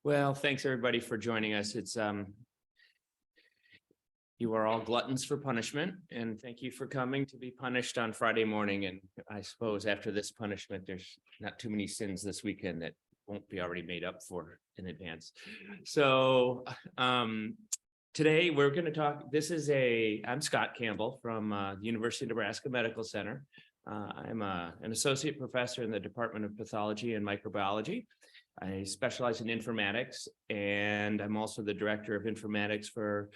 Well, thanks everybody for joining us. You are all gluttons for punishment, and thank you for coming to be punished on Friday morning. And I suppose after this punishment, there's not too many sins this weekend that won't be already made up for in advance. So today we're going to talk. I'm Scott Campbell from the University of Nebraska Medical Center. I'm an associate professor in the Department of Pathology and Microbiology. I specialize in informatics, and I'm also the director of informatics for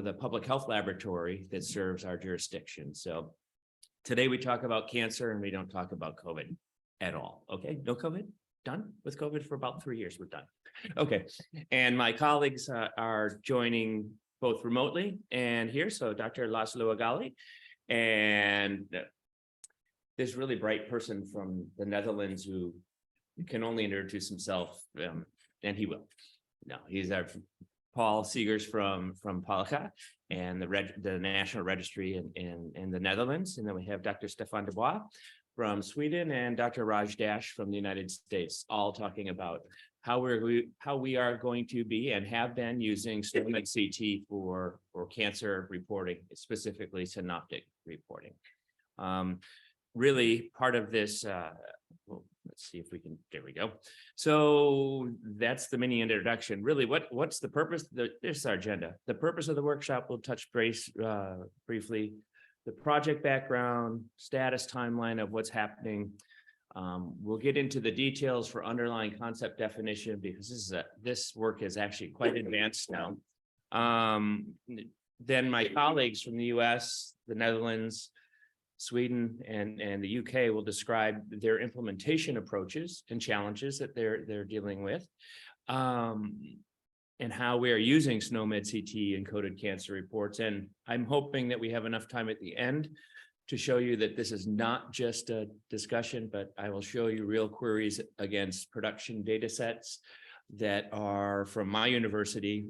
the public health laboratory that serves our jurisdiction. So today we talk about cancer and we don't talk about COVID at all. Okay, no COVID? Done with COVID for about 3 years, we're done. Okay, and my colleagues are joining both remotely and here. So Dr. Laszlo Agali and this really bright person from the Netherlands who can only introduce himself, and he will. No, he's our Paul Segers from Palika and the National Registry in the Netherlands. And then we have Dr. Stefan Dubois from Sweden and Dr. Raj Dash from the United States, all talking about how we are going to be and have been using SNOMED CT for cancer reporting, specifically synoptic reporting. Really part of this, well, let's see if we can, there we go. So that's the mini introduction. Really, what's the purpose? There's our agenda. The purpose of the workshop, we'll touch base briefly. The project background, status timeline of what's happening. We'll get into the details for underlying concept definition because this work is actually quite advanced now. Then my colleagues from the US, the Netherlands, Sweden and the UK will describe their implementation approaches and challenges that they're dealing with, and how we are using SNOMED CT encoded cancer reports. And I'm hoping that we have enough time at the end to show you that this is not just a discussion, but I will show you real queries against production data sets that are from my university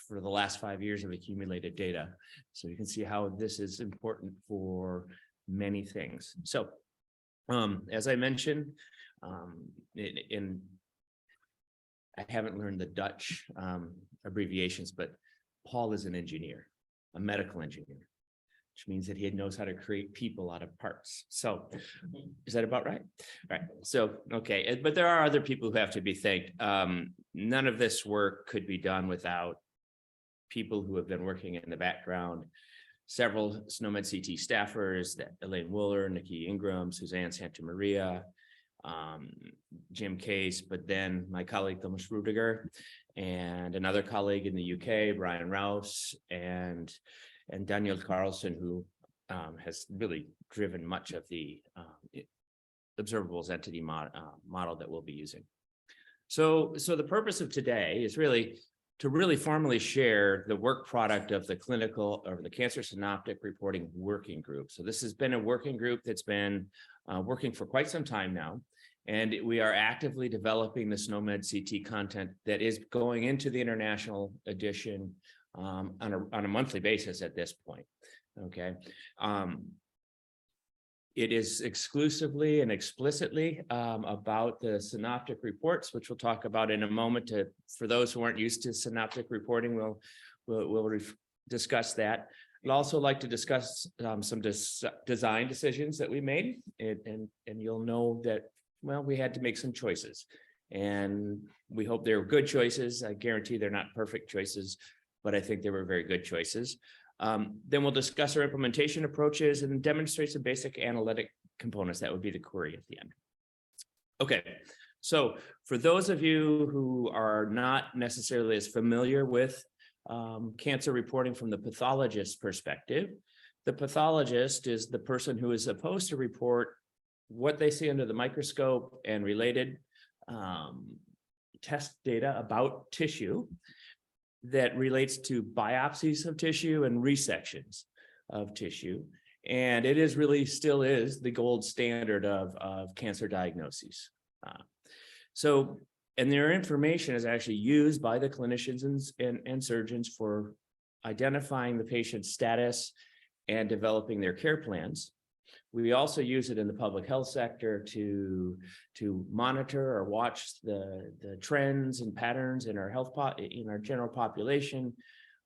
for the last 5 years of accumulated data. So you can see how this is important for many things. So, as I mentioned, I haven't learned the Dutch abbreviations, but Paul is an engineer, a medical engineer, which means that he knows how to create people out of parts. So, is that about right? Right. So, okay, but there are other people who have to be thanked. None of this work could be done without people who have been working in the background. Several SNOMED CT staffers, Elaine Wooler, Nikki Ingram, Suzanne Santamaria, Jim Case, but then my colleague Thomas Rudiger, and another colleague in the UK, Brian Rouse, and Daniel Carlson, who has really driven much of the observables entity model that we'll be using. So the purpose of today is really to formally share the work product of the clinical or the cancer synoptic reporting working group. So this has been a working group that's been working for quite some time now, and we are actively developing the SNOMED CT content that is going into the international edition on a monthly basis at this point. Okay. It is exclusively and explicitly about the synoptic reports, which we'll talk about in a moment. For those who aren't used to synoptic reporting, we'll discuss that. I'd also like to discuss some design decisions that we made, and you'll know that, well, we had to make some choices, and we hope they're good choices. I guarantee they're not perfect choices, but I think they were very good choices. Then we'll discuss our implementation approaches and demonstrate some basic analytic components. That would be the query at the end. Okay, so for those of you who are not necessarily as familiar with cancer reporting from the pathologist perspective, the pathologist is the person who is supposed to report what they see under the microscope and related test data about tissue that relates to biopsies of tissue and resections of tissue. And it is really still is the gold standard of cancer diagnoses. And their information is actually used by the clinicians and surgeons for identifying the patient's status and developing their care plans. We also use it in the public health sector to monitor or watch the trends and patterns in our in our general population,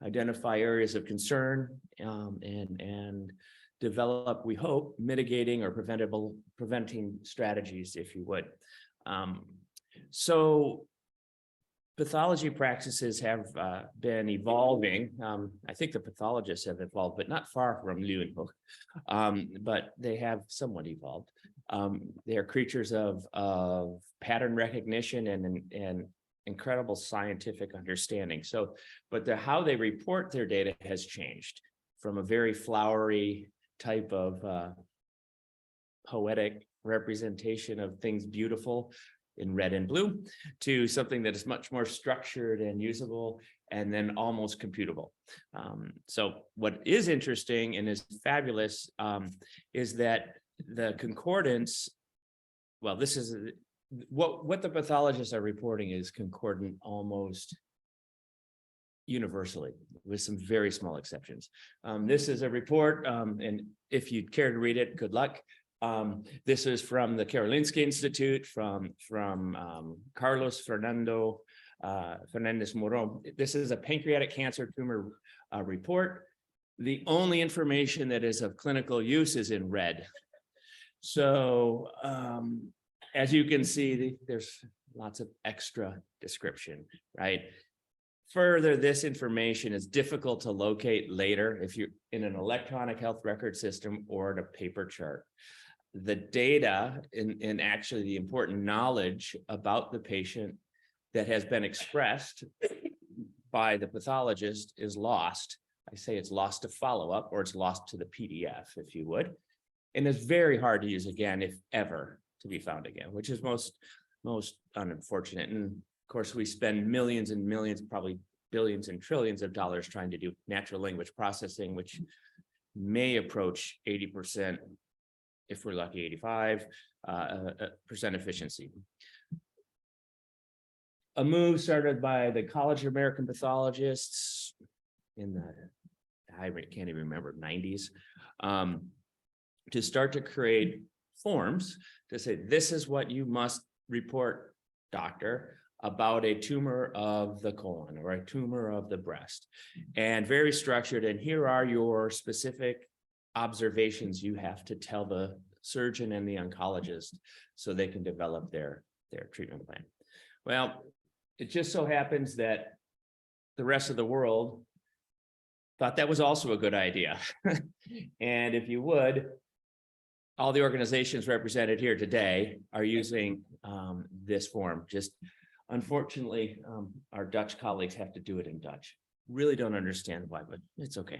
identify areas of concern, and develop, we hope, mitigating or preventing strategies, if you would. So pathology practices have been evolving. I think the pathologists have evolved, but not far from Leeuwenhoek, but they have somewhat evolved. They are creatures of pattern recognition and incredible scientific understanding. So, but how they report their data has changed from a very flowery type of poetic representation of things beautiful in red and blue to something that is much more structured and usable and then almost computable. So what is interesting and is fabulous is that the concordance, well, this is what the pathologists are reporting is concordant almost universally, with some very small exceptions. This is a report, and if you'd care to read it, good luck. This is from the Karolinska Institute, from Carlos Fernandez Moron. This is a pancreatic cancer tumor report. The only information that is of clinical use is in red. So as you can see, there's lots of extra description, right? Further, this information is difficult to locate later if you're in an electronic health record system or in a paper chart. The data and actually the important knowledge about the patient that has been expressed by the pathologist is lost. I say it's lost to follow-up, or it's lost to the PDF, if you would. And it's very hard to use again, if ever to be found again, which is most unfortunate. And of course, we spend millions and millions, probably billions and trillions of dollars trying to do natural language processing, which may approach 80%, if we're lucky, 85% efficiency. A move started by the College of American Pathologists in the, I can't even remember, 90s, to start to create forms to say, this is what you must report, doctor, about a tumor of the colon or a tumor of the breast, and very structured. And here are your specific observations you have to tell the surgeon and the oncologist so they can develop their treatment plan. Well, it just so happens that the rest of the world thought that was also a good idea. And if you would, all the organizations represented here today are using this form. Just unfortunately, our Dutch colleagues have to do it in Dutch. Really don't understand why, but it's okay.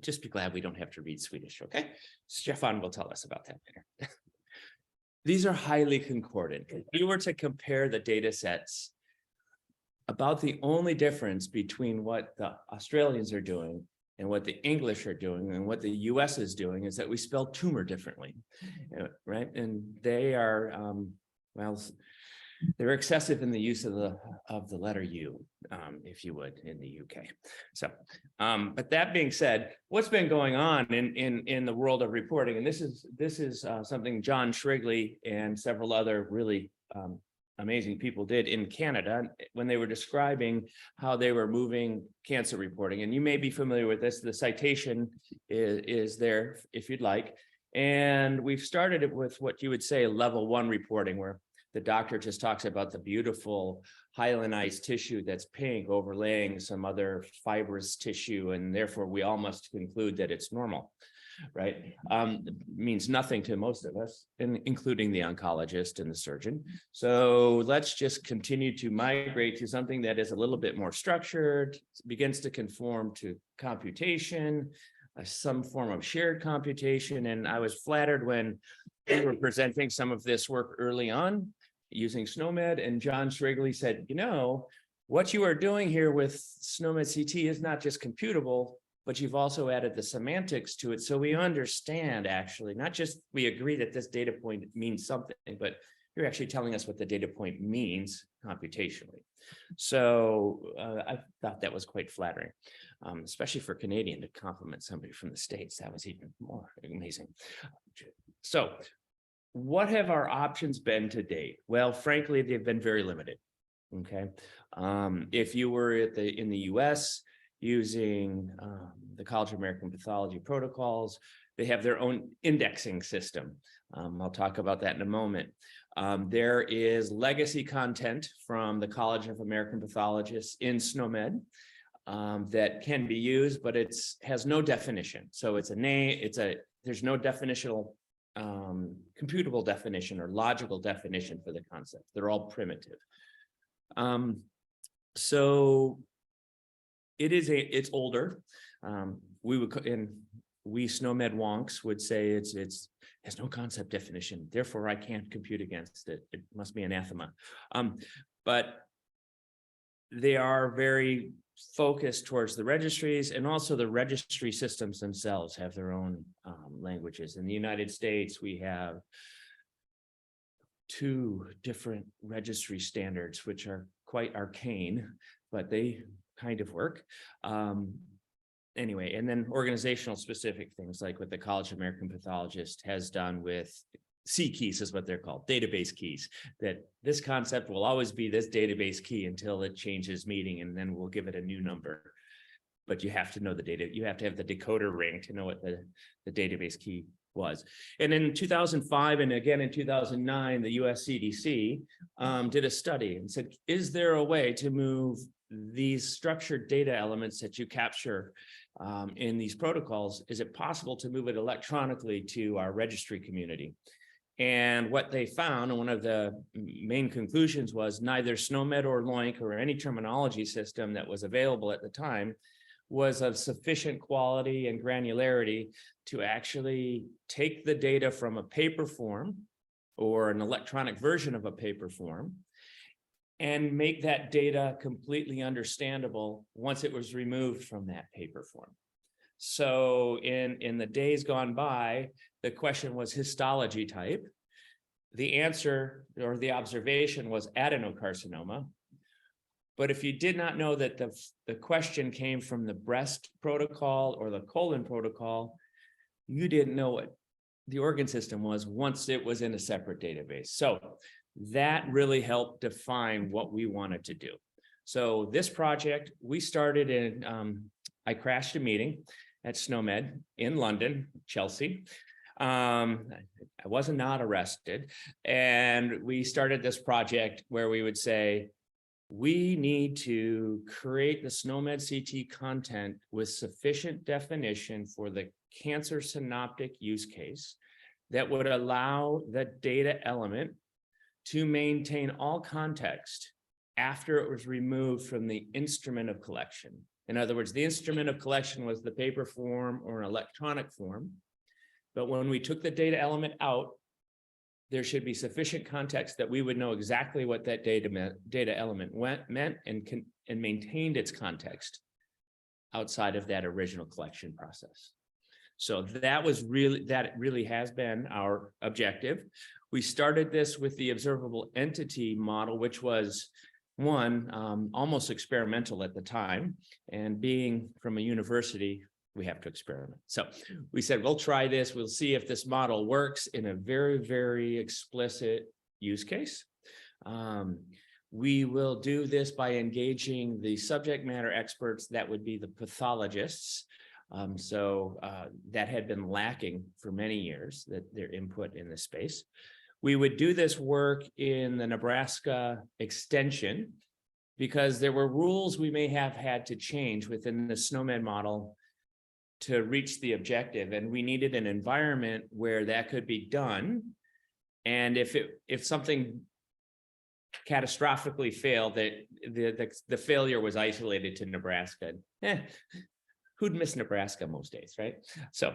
Just be glad we don't have to read Swedish, okay? Stefan will tell us about that later. These are highly concordant. If you were to compare the data sets, about the only difference between what the Australians are doing and what the English are doing and what the US is doing is that we spell tumor differently, right? And they are, well, they're excessive in the use of the letter U, if you would, in the UK. So, but that being said, what's been going on in the world of reporting, and this is something John Shrigley and several other really amazing people did in Canada when they were describing how they were moving cancer reporting. And you may be familiar with this. The citation is there if you'd like. And we've started it with what you would say level 1 reporting, where the doctor just talks about the beautiful hyalinized tissue that's pink overlaying some other fibrous tissue, and therefore we all must conclude that it's normal, right? Means nothing to most of us, including the oncologist and the surgeon. So let's just continue to migrate to something that is a little bit more structured, begins to conform to computation, some form of shared computation. And I was flattered when we were presenting some of this work early on using SNOMED, and John Shrigley said, you know, what you are doing here with SNOMED CT is not just computable, but you've also added the semantics to it. So we understand, actually, not just we agree that this data point means something, but you're actually telling us what the data point means computationally. So I thought that was quite flattering, especially for Canadian to compliment somebody from the States. That was even more amazing. So what have our options been to date? Well, frankly, they've been very limited. Okay. If you were in the US using the College of American Pathology protocols, they have their own indexing system. I'll talk about that in a moment. There is legacy content from the College of American Pathologists in SNOMED that can be used, but has no definition. So it's a name, there's no definitional, computable definition or logical definition for the concept. They're all primitive. So it's older. We SNOMED wonks would say it has no concept definition, therefore I can't compute against it. It must be anathema. But they are very focused towards the registries, and also the registry systems themselves have their own languages. In the United States, we have 2 different registry standards, which are quite arcane, but they kind of work. Anyway, and then organizational specific things like what the College of American Pathologists has done with C keys is what they're called, database keys, that this concept will always be this database key until it changes meaning, and then we'll give it a new number. But you have to know the data, you have to have the decoder ring to know what the database key was. And in 2005 and again in 2009, the US CDC did a study and said, is there a way to move these structured data elements that you capture in these protocols? Is it possible to move it electronically to our registry community? And what they found, and one of the main conclusions was neither SNOMED or LOINC or any terminology system that was available at the time was of sufficient quality and granularity to actually take the data from a paper form or an electronic version of a paper form and make that data completely understandable once it was removed from that paper form. So in the days gone by, the question was histology type. The answer or the observation was adenocarcinoma. But if you did not know that the question came from the breast protocol or the colon protocol, you didn't know what the organ system was once it was in a separate database. So that really helped define what we wanted to do. So this project, we started in, I crashed a meeting at SNOMED in London, Chelsea. I was not arrested. And we started this project where we would say, we need to create the SNOMED CT content with sufficient definition for the cancer synoptic use case that would allow the data element to maintain all context after it was removed from the instrument of collection. In other words, the instrument of collection was the paper form or an electronic form. But when we took the data element out, there should be sufficient context that we would know exactly what that data element meant and maintained its context outside of that original collection process. So that really has been our objective. We started this with the observable entity model, which was almost experimental at the time, and being from a university, we have to experiment. So we said, we'll try this. We'll see if this model works in a very, very explicit use case. We will do this by engaging the subject matter experts, that would be the pathologists. That had been lacking for many years, that their input in this space. We would do this work in the Nebraska extension because there were rules we may have had to change within the SNOMED model to reach the objective, and we needed an environment where that could be done. And if something catastrophically failed, that the failure was isolated to Nebraska. Who'd miss Nebraska most days, right? So,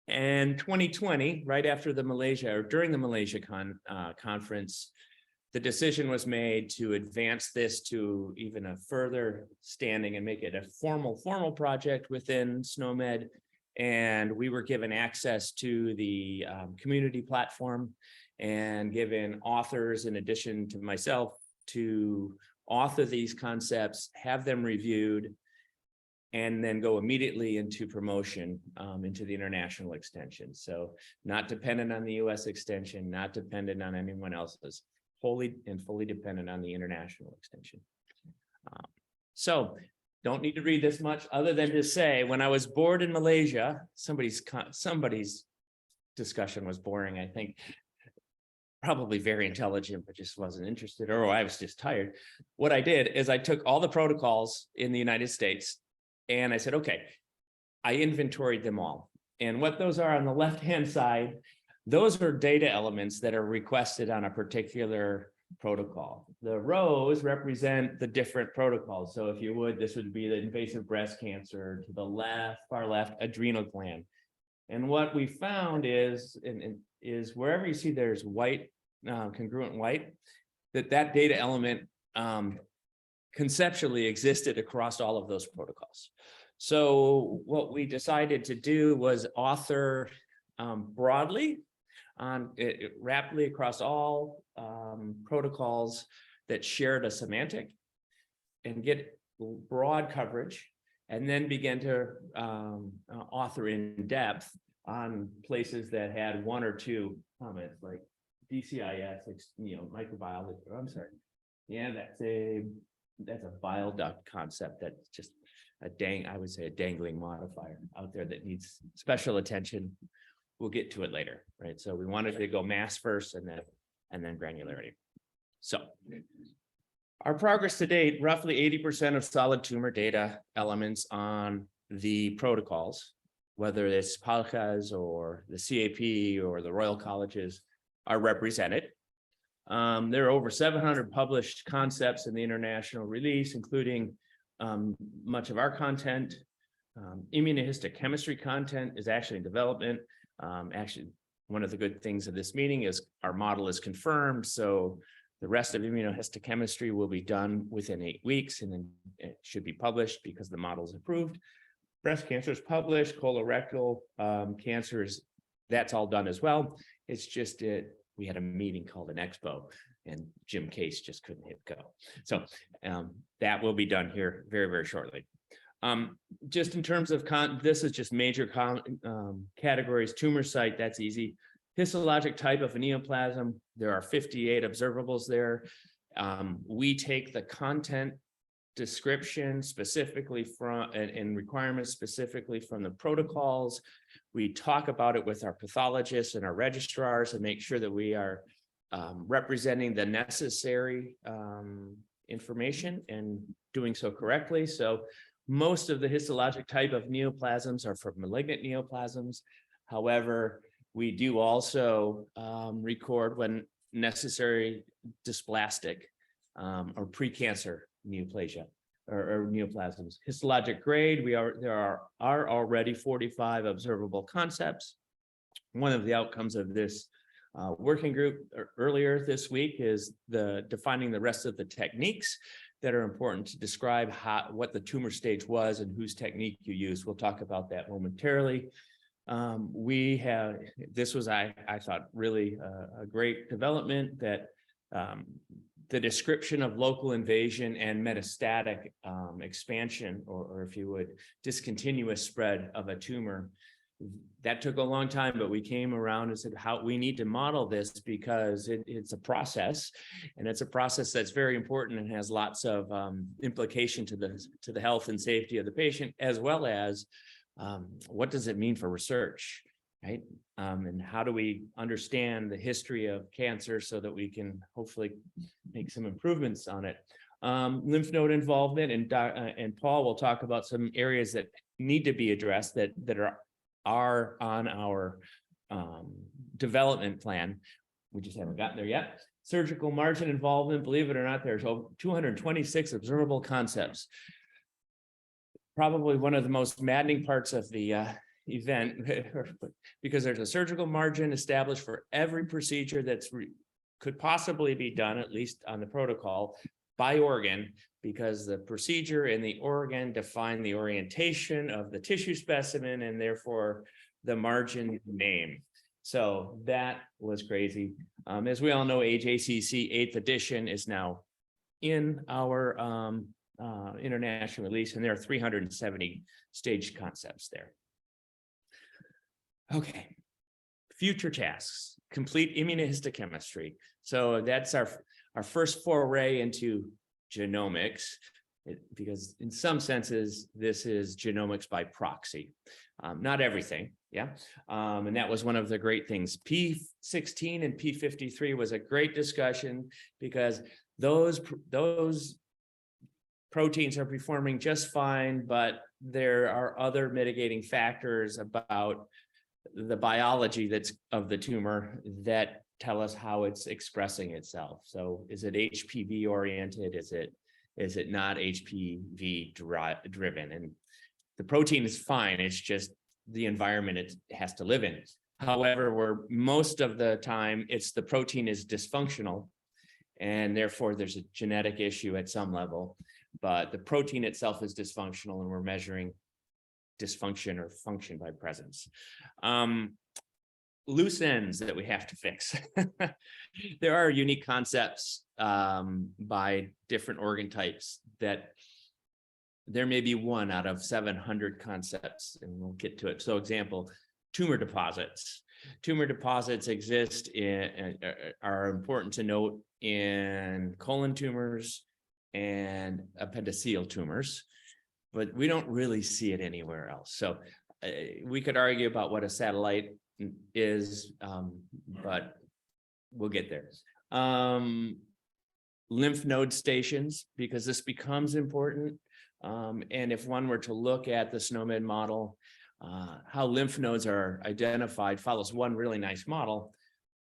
and 2020, right after the Malaysia, or during the Malaysia conference, the decision was made to advance this to even a further standing and make it a formal project within SNOMED And we were given access to the community platform and given authors, in addition to myself, to author these concepts, have them reviewed, and then go immediately into promotion into the international extension. So not dependent on the US extension, not dependent on anyone else's, wholly and fully dependent on the international extension. So don't need to read this much other than to say, when I was bored in Malaysia, somebody's discussion was boring, I think. Probably very intelligent, but just wasn't interested, or I was just tired. What I did is I took all the protocols in the United States and I said, okay, I inventoried them all. And what those are on the left-hand side, those are data elements that are requested on a particular protocol. The rows represent the different protocols. So if you would, this would be the invasive breast cancer, to the left, far left, adrenal gland. And what we found is, is wherever you see there's white, congruent white, that data element conceptually existed across all of those protocols. So what we decided to do was author broadly rapidly across all protocols that shared a semantic and get broad coverage, and then begin to author in depth on places that had one or two comments, like DCIS, microbiology. I'm sorry. Yeah, that's a bile duct concept. That's just I would say a dangling modifier out there that needs special attention. We'll get to it later, right? So we wanted to go mass first and then granularity. So our progress to date, roughly 80% of solid tumor data elements on the protocols, whether it's PALCAS or the CAP or the Royal Colleges, are represented. There are over 700 published concepts in the international release, including much of our content. Immunohistochemistry content is actually in development. Actually, one of the good things of this meeting is our model is confirmed. So the rest of immunohistochemistry will be done within 8 weeks, and then it should be published because the model is approved. Breast cancer is published, colorectal cancers, that's all done as well. It's just we had a meeting called an Expo, and Jim Case just couldn't hit go. So that will be done here very, very shortly. Just in terms of this is just major categories. Tumor site, that's easy. Histologic type of a neoplasm, there are 58 observables there. We take the content description specifically from and requirements specifically from the protocols. We talk about it with our pathologists and our registrars and make sure that we are representing the necessary information and doing so correctly. So most of the histologic type of neoplasms are for malignant neoplasms. However, we do also record when necessary dysplastic or precancer neoplasia or neoplasms. Histologic grade, there are already 45 observable concepts. One of the outcomes of this working group earlier this week is defining the rest of the techniques that are important to describe what the tumor stage was and whose technique you use. We'll talk about that momentarily. This was, I thought, really a great development, that the description of local invasion and metastatic expansion, or if you would, discontinuous spread of a tumor. That took a long time, but we came around and said, how we need to model this because it's a process, and it's a process that's very important and has lots of implication to the health and safety of the patient, as well as what does it mean for research, right? And how do we understand the history of cancer so that we can hopefully make some improvements on it. Lymph node involvement, and Paul will talk about some areas that need to be addressed that are on our development plan. We just haven't gotten there yet. Surgical margin involvement, believe it or not, there's over 226 observable concepts. Probably one of the most maddening parts of the event, because there's a surgical margin established for every procedure that's could possibly be done, at least on the protocol. by organ, because the procedure in the organ define the orientation of the tissue specimen and therefore the margin name. So that was crazy. As we all know, AJCC 8th edition is now in our international release, and there are 370 staged concepts there. Okay, future tasks, complete immunohistochemistry. So that's our first foray into genomics, because in some senses, this is genomics by proxy. Not everything, yeah. And that was one of the great things. P16 and P53 was a great discussion because those proteins are performing just fine, but there are other mitigating factors about the biology that's of the tumor that tell us how it's expressing itself. So is it HPV oriented? Is it not HPV driven? And the protein is fine. It's just the environment it has to live in. However, where most of the time the protein is dysfunctional, and therefore there's a genetic issue at some level, but the protein itself is dysfunctional, and we're measuring dysfunction or function by presence. Loose ends that we have to fix. There are unique concepts by different organ types that there may be one out of 700 concepts, and we'll get to it. So example, tumor deposits. Tumor deposits exist are important to note in colon tumors and appendiceal tumors, but we don't really see it anywhere else. So we could argue about what a satellite is, but we'll get there. Lymph node stations, because this becomes important. And if one were to look at the SNOMED model, how lymph nodes are identified follows one really nice model,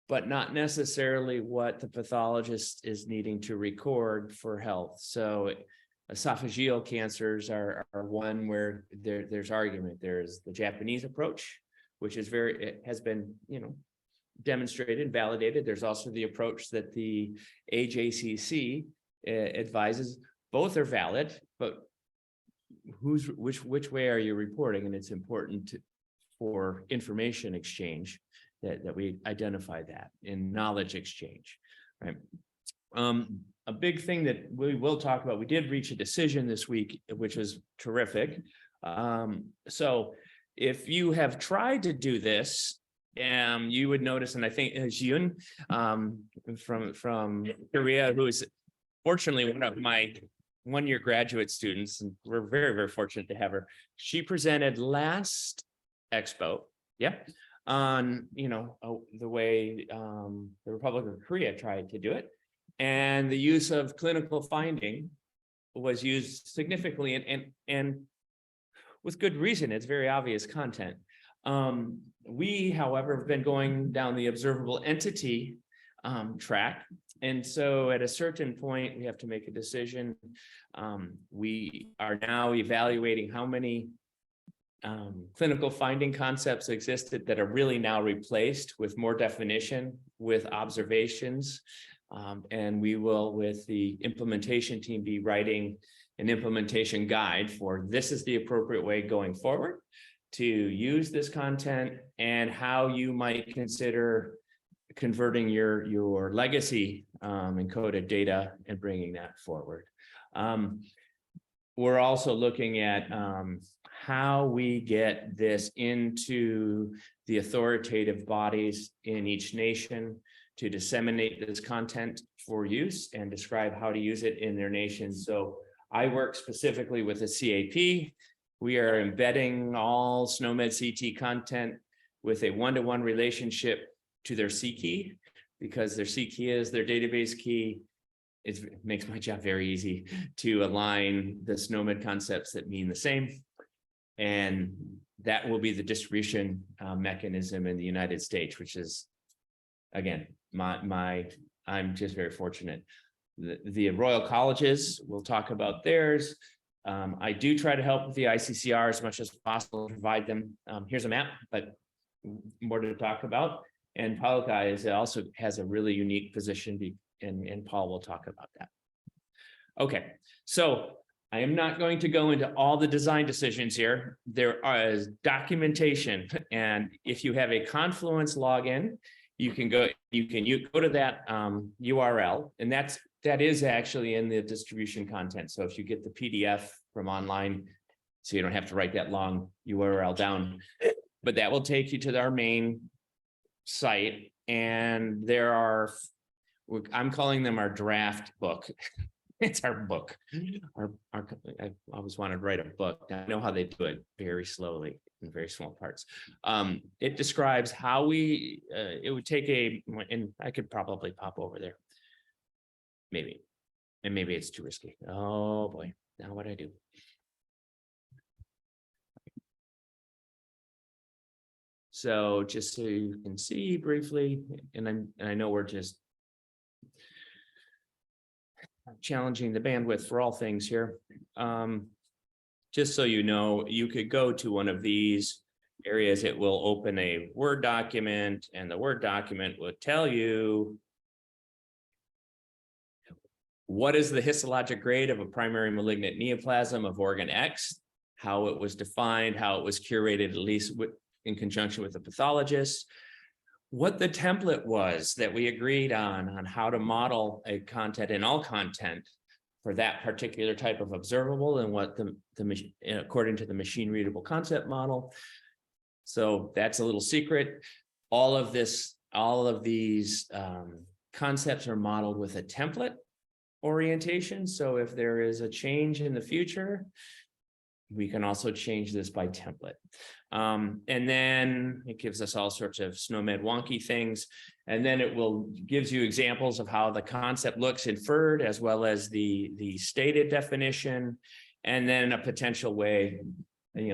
but not necessarily what the pathologist is needing to record for health. So esophageal cancers are one where there's argument. There's the Japanese approach, which is it has been, demonstrated and validated. There's also the approach that the AJCC advises. Both are valid, but which way are you reporting? And it's important for information exchange that we identify that in knowledge exchange, right? A big thing that we will talk about, we did reach a decision this week, which is terrific. So if you have tried to do this, you would notice, and I think Jun from Korea, who is fortunately one of my one-year graduate students, and we're very, very fortunate to have her. She presented last Expo, on the way the Republic of Korea tried to do it, and the use of clinical finding was used significantly, and with good reason. It's very obvious content. We, however, have been going down the observable entity track. And so at a certain point, we have to make a decision. We are now evaluating how many clinical finding concepts existed that are really now replaced with more definition, with observations. And we will, with the implementation team, be writing an implementation guide for this is the appropriate way going forward to use this content, and how you might consider converting your legacy encoded data and bringing that forward. We're also looking at how we get this into the authoritative bodies in each nation to disseminate this content for use and describe how to use it in their nations. So I work specifically with the CAP. We are embedding all SNOMED CT content with a one-to-one relationship to their C key, because their C key is their database key. It makes my job very easy to align the SNOMED concepts that mean the same. And that will be the distribution mechanism in the United States, which is, again, I'm just very fortunate. The Royal Colleges, we'll talk about theirs. I do try to help with the ICCR as much as possible, provide them. Here's a map, but more to talk about. And Palukai also has a really unique position, and Paul will talk about that. Okay, so I am not going to go into all the design decisions here. There is documentation, and if you have a Confluence login, you can go to that URL, and that is actually in the distribution content. So if you get the PDF from online, so you don't have to write that long URL down, but that will take you to our main site, and there are, I'm calling them our draft book. It's our book. I always wanted to write a book. I know how they do it very slowly in very small parts. It describes how we, it would take and I could probably pop over there. Maybe, and maybe it's too risky. Oh boy, now what do I do? So just so you can see briefly, and I know we're just challenging the bandwidth for all things here. Just so you know, you could go to one of these areas. It will open a Word document, and the Word document will tell you what is the histologic grade of a primary malignant neoplasm of organ X, how it was defined, how it was curated, at least in conjunction with the pathologist, what the template was that we agreed on how to model a content and all content for that particular type of observable, and what according to the machine readable concept model. So that's a little secret. All of these concepts are modeled with a template orientation. So if there is a change in the future, we can also change this by template. And then it gives us all sorts of SNOMED wonky things. And then it gives you examples of how the concept looks inferred, as well as the stated definition, and then a potential way,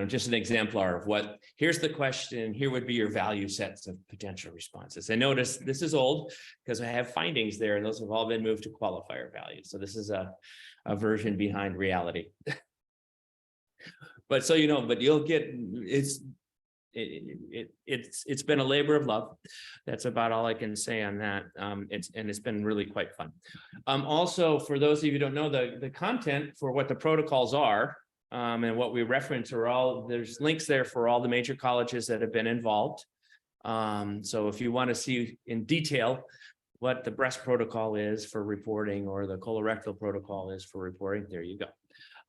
just an exemplar of here's the question, here would be your value sets of potential responses. And notice this is old because I have findings there, and those have all been moved to qualifier values. So this is a version behind reality. But so but you'll get, it's been a labor of love. That's about all I can say on that. It's been really quite fun. Also, for those of you who don't know, the content for what the protocols are, and what we reference there's links there for all the major colleges that have been involved. So if you want to see in detail what the breast protocol is for reporting, or the colorectal protocol is for reporting, there you go.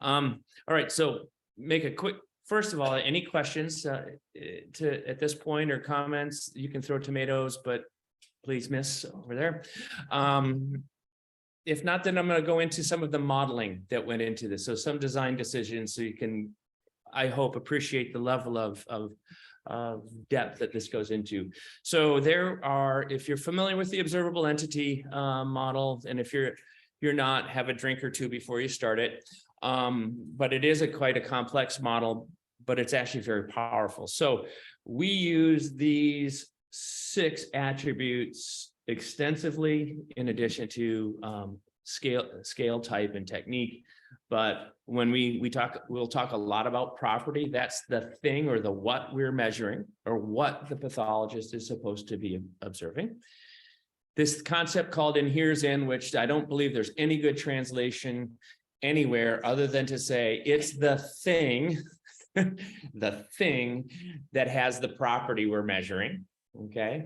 All right, so make a quick, first of all, any questions at this point, or comments? You can throw tomatoes, but please miss over there. If not, then I'm going to go into some of the modeling that went into this. So some design decisions, so you can, I hope, appreciate the level of depth that this goes into. So there are, if you're familiar with the observable entity model, and if you're not, have a drink or two before you start it. But it is quite a complex model, but it's actually very powerful. So we use these 6 attributes extensively, in addition to scale type and technique. But when we'll talk a lot about property. That's the thing, or the what we're measuring, or what the pathologist is supposed to be observing. This concept called inheres in, which I don't believe there's any good translation anywhere other than to say it's the thing, the thing that has the property we're measuring. Okay.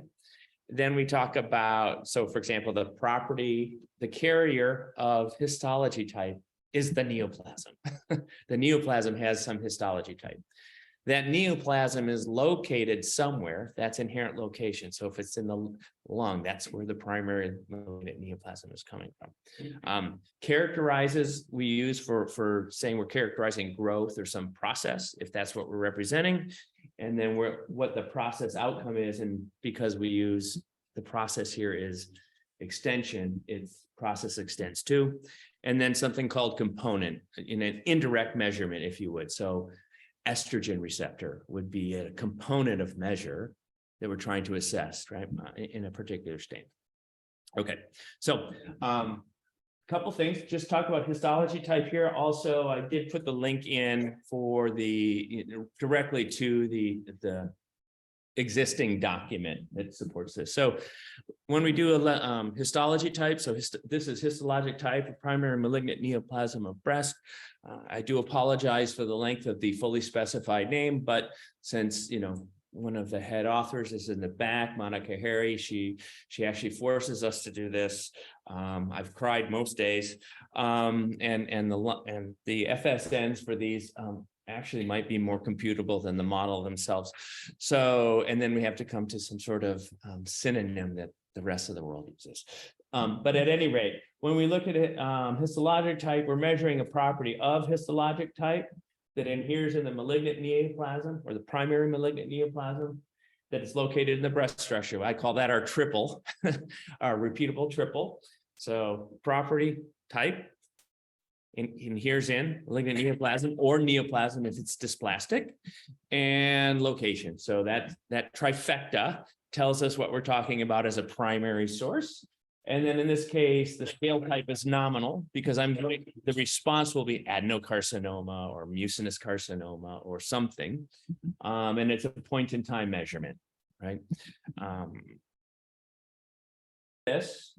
Then we talk about, so for example, the property, the carrier of histology type is the neoplasm. The neoplasm has some histology type. That neoplasm is located somewhere. That's inherent location. So if it's in the lung, that's where the primary neoplasm is coming from. Characterizes we use for saying we're characterizing growth or some process, if that's what we're representing. And then what the process outcome is. And because we use the process here is extension, its process extends too. And then something called component, in an indirect measurement, if you would. So estrogen receptor would be a component of measure that we're trying to assess, right, in a particular state. Okay, so couple things, just talk about histology type here. Also, I did put the link in for directly to the existing document that supports this. So when we do a histology type, so this is histologic type of primary malignant neoplasm of breast. I do apologize for the length of the fully specified name, but since, you know, one of the head authors is in the back, Monica Harry, she actually forces us to do this. I've cried most days. And the FSNs for these actually might be more computable than the model themselves. So, and then we have to come to some sort of synonym that the rest of the world uses. But at any rate, when we look at it, histologic type, we're measuring a property of histologic type that adheres in the malignant neoplasm or the primary malignant neoplasm that is located in the breast structure. I call that our triple, our repeatable triple. So property type adheres in malignant neoplasm or neoplasm if it's dysplastic, and location. So that trifecta tells us what we're talking about as a primary source. And then in this case, the scale type is nominal because the response will be adenocarcinoma or mucinous carcinoma or something. And it's a point in time measurement, right? This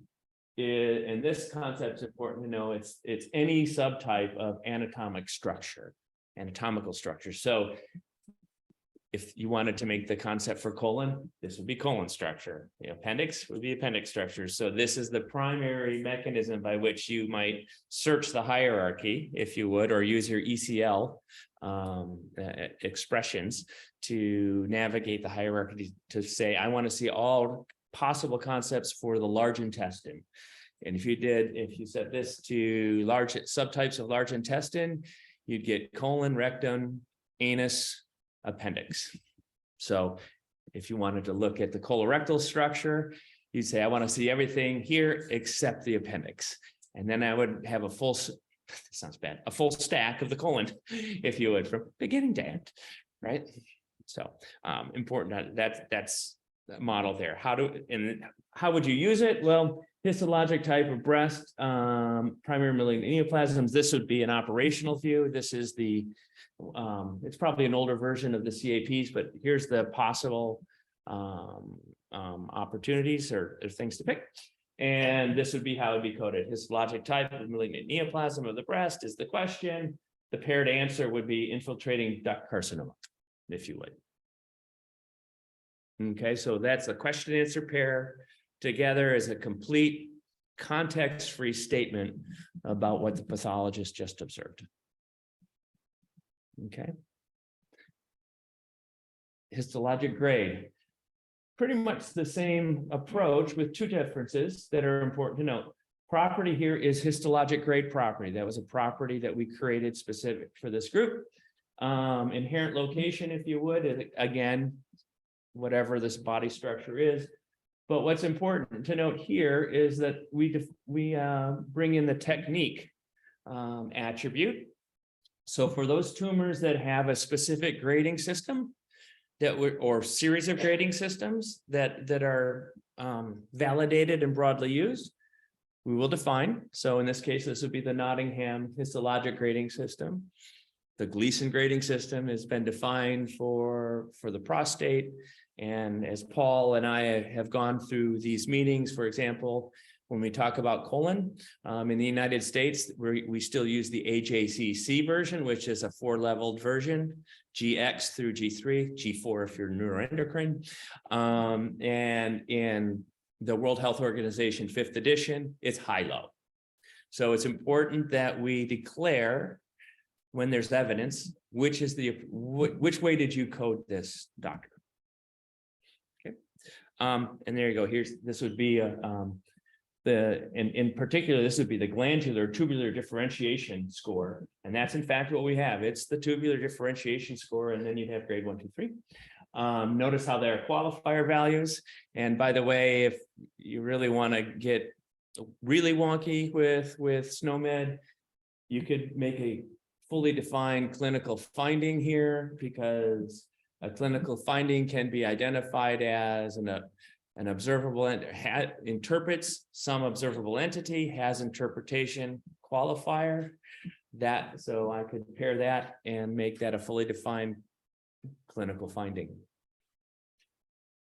concept is important to know. It's any subtype of anatomical structure. So if you wanted to make the concept for colon, this would be colon structure. The appendix would be appendix structure. So this is the primary mechanism by which you might search the hierarchy, if you would, or use your ECL expressions to navigate the hierarchy to say, I want to see all possible concepts for the large intestine. And if you set this to large subtypes of large intestine, you'd get colon, rectum, anus, appendix. So if you wanted to look at the colorectal structure, you'd say, I want to see everything here except the appendix. And then I would have a full stack of the colon, if you would, from beginning to end, right? So important, that's the model there. How would you use it? Well, histologic type of breast, primary malignant neoplasms, this would be an operational view. This is it's probably an older version of the CAPs, but here's the possible opportunities or things to pick. And this would be how it would be coded. Histologic type of malignant neoplasm of the breast is the question. The paired answer would be infiltrating duct carcinoma, if you would. Okay, so that's a question answer pair together as a complete context-free statement about what the pathologist just observed. Okay. Histologic grade. Pretty much the same approach with two differences that are important to note. Property here is histologic grade property. That was a property that we created specific for this group. Inherent location, if you would, again, whatever this body structure is. But what's important to note here is that we bring in the technique attribute. So for those tumors that have a specific grading system or series of grading systems that are validated and broadly used, we will define. So in this case, this would be the Nottingham histologic grading system. The Gleason grading system has been defined for the prostate. And as Paul and I have gone through these meetings, for example, when we talk about colon, in the United States, we still use the AJCC version, which is a 4-leveled version, GX through G3, G4 if you're neuroendocrine. And in the World Health Organization 5th edition, it's high-low. So it's important that we declare when there's evidence, which way did you code this, doctor? Okay, and there you go. This would be in particular, this would be the glandular tubular differentiation score, and that's in fact what we have. It's the tubular differentiation score, and then you'd have grade 1, 2, 3. Notice how there are qualifier values. And by the way, if you really want to get really wonky with SNOMED, you could make a fully defined clinical finding here, because a clinical finding can be identified as an observable interprets some observable entity, has interpretation qualifier. So I could pair that and make that a fully defined clinical finding.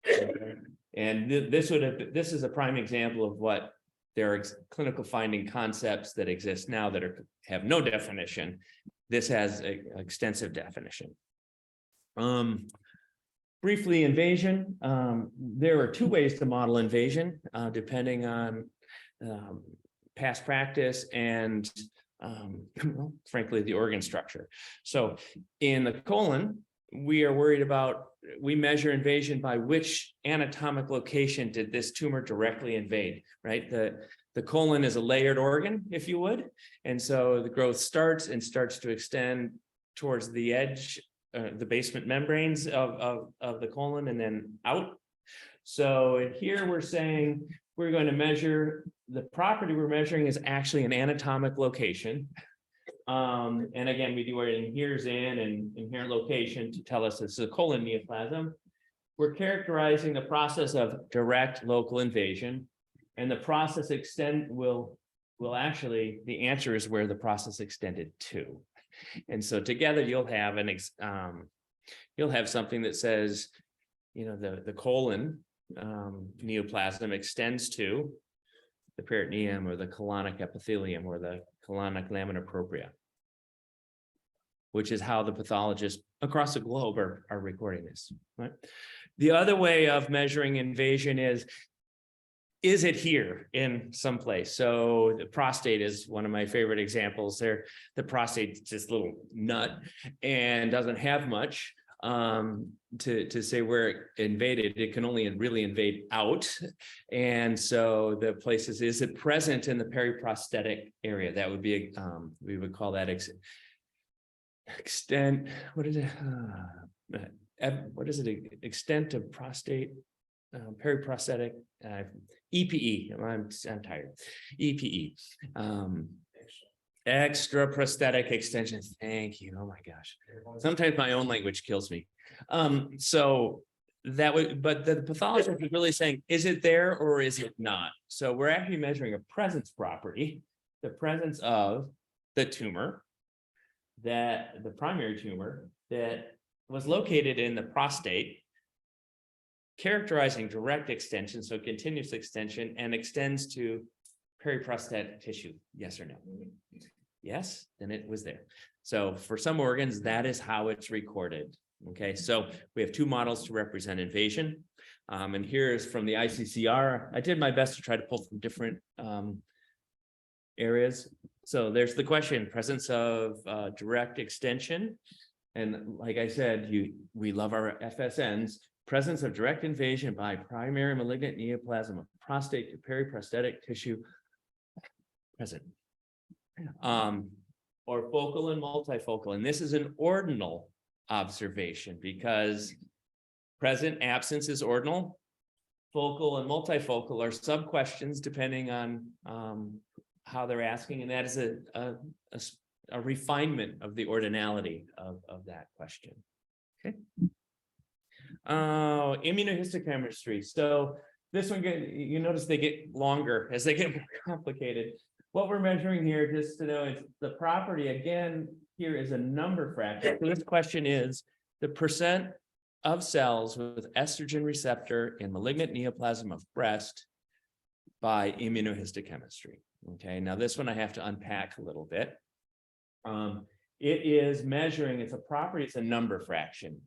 Okay. And this is a prime example of what there are clinical finding concepts that exist now that have no definition. This has an extensive definition. Briefly, invasion. There are two ways to model invasion, depending on past practice and well, frankly, the organ structure. So in the colon, we are worried about, we measure invasion by which anatomic location did this tumor directly invade, right? The colon is a layered organ, if you would. And so the growth starts to extend towards the edge, the basement membranes of the colon and then out. So here we're saying we're going to measure, the property we're measuring is actually an anatomic location. And again, we do where it adheres in and inherent location to tell us this is a colon neoplasm. We're characterizing the process of direct local invasion, and the process will actually, the answer is where the process extended to. And so together you'll have something that says, you know, the colon neoplasm extends to the peritoneum or the colonic epithelium or the colonic lamina propria, which is how the pathologists across the globe are recording this, right? The other way of measuring invasion is it here in some place? So the prostate is one of my favorite examples there. The prostate's just a little nut and doesn't have much to say where it invaded. It can only really invade out. And so the places, is it present in the periprosthetic area? That would be, we would call that extent, what is it? What is it? Extent of prostate, periprosthetic, EPE. I'm tired. EPE. Extra prosthetic extensions. Thank you. Oh my gosh. Sometimes my own language kills me. So that would, but the pathologist is really saying, is it there or is it not? So we're actually measuring a presence property, the presence of the tumor, that the primary tumor that was located in the prostate, characterizing direct extension, so continuous extension, and extends to periprosthetic tissue. Yes or no? Yes, then it was there. So for some organs, that is how it's recorded. Okay, so we have two models to represent invasion. And here's from the ICCR. I did my best to try to pull from different areas. So there's the question, presence of direct extension. And like I said, we love our FSNs. Presence of direct invasion by primary malignant neoplasm of prostate to periprosthetic tissue present. Or focal and multifocal. And this is an ordinal observation because present absence is ordinal. Focal and multifocal are sub questions depending on how they're asking. And that is a refinement of the ordinality of that question. Okay. Immunohistochemistry. So this one, you notice they get longer as they get more complicated. What we're measuring here, just to know, is the property, again, here is a number fraction. So this question is the percent of cells with estrogen receptor in malignant neoplasm of breast by immunohistochemistry. Okay, now this one I have to unpack a little bit. It is measuring, it's a property, it's a number fraction.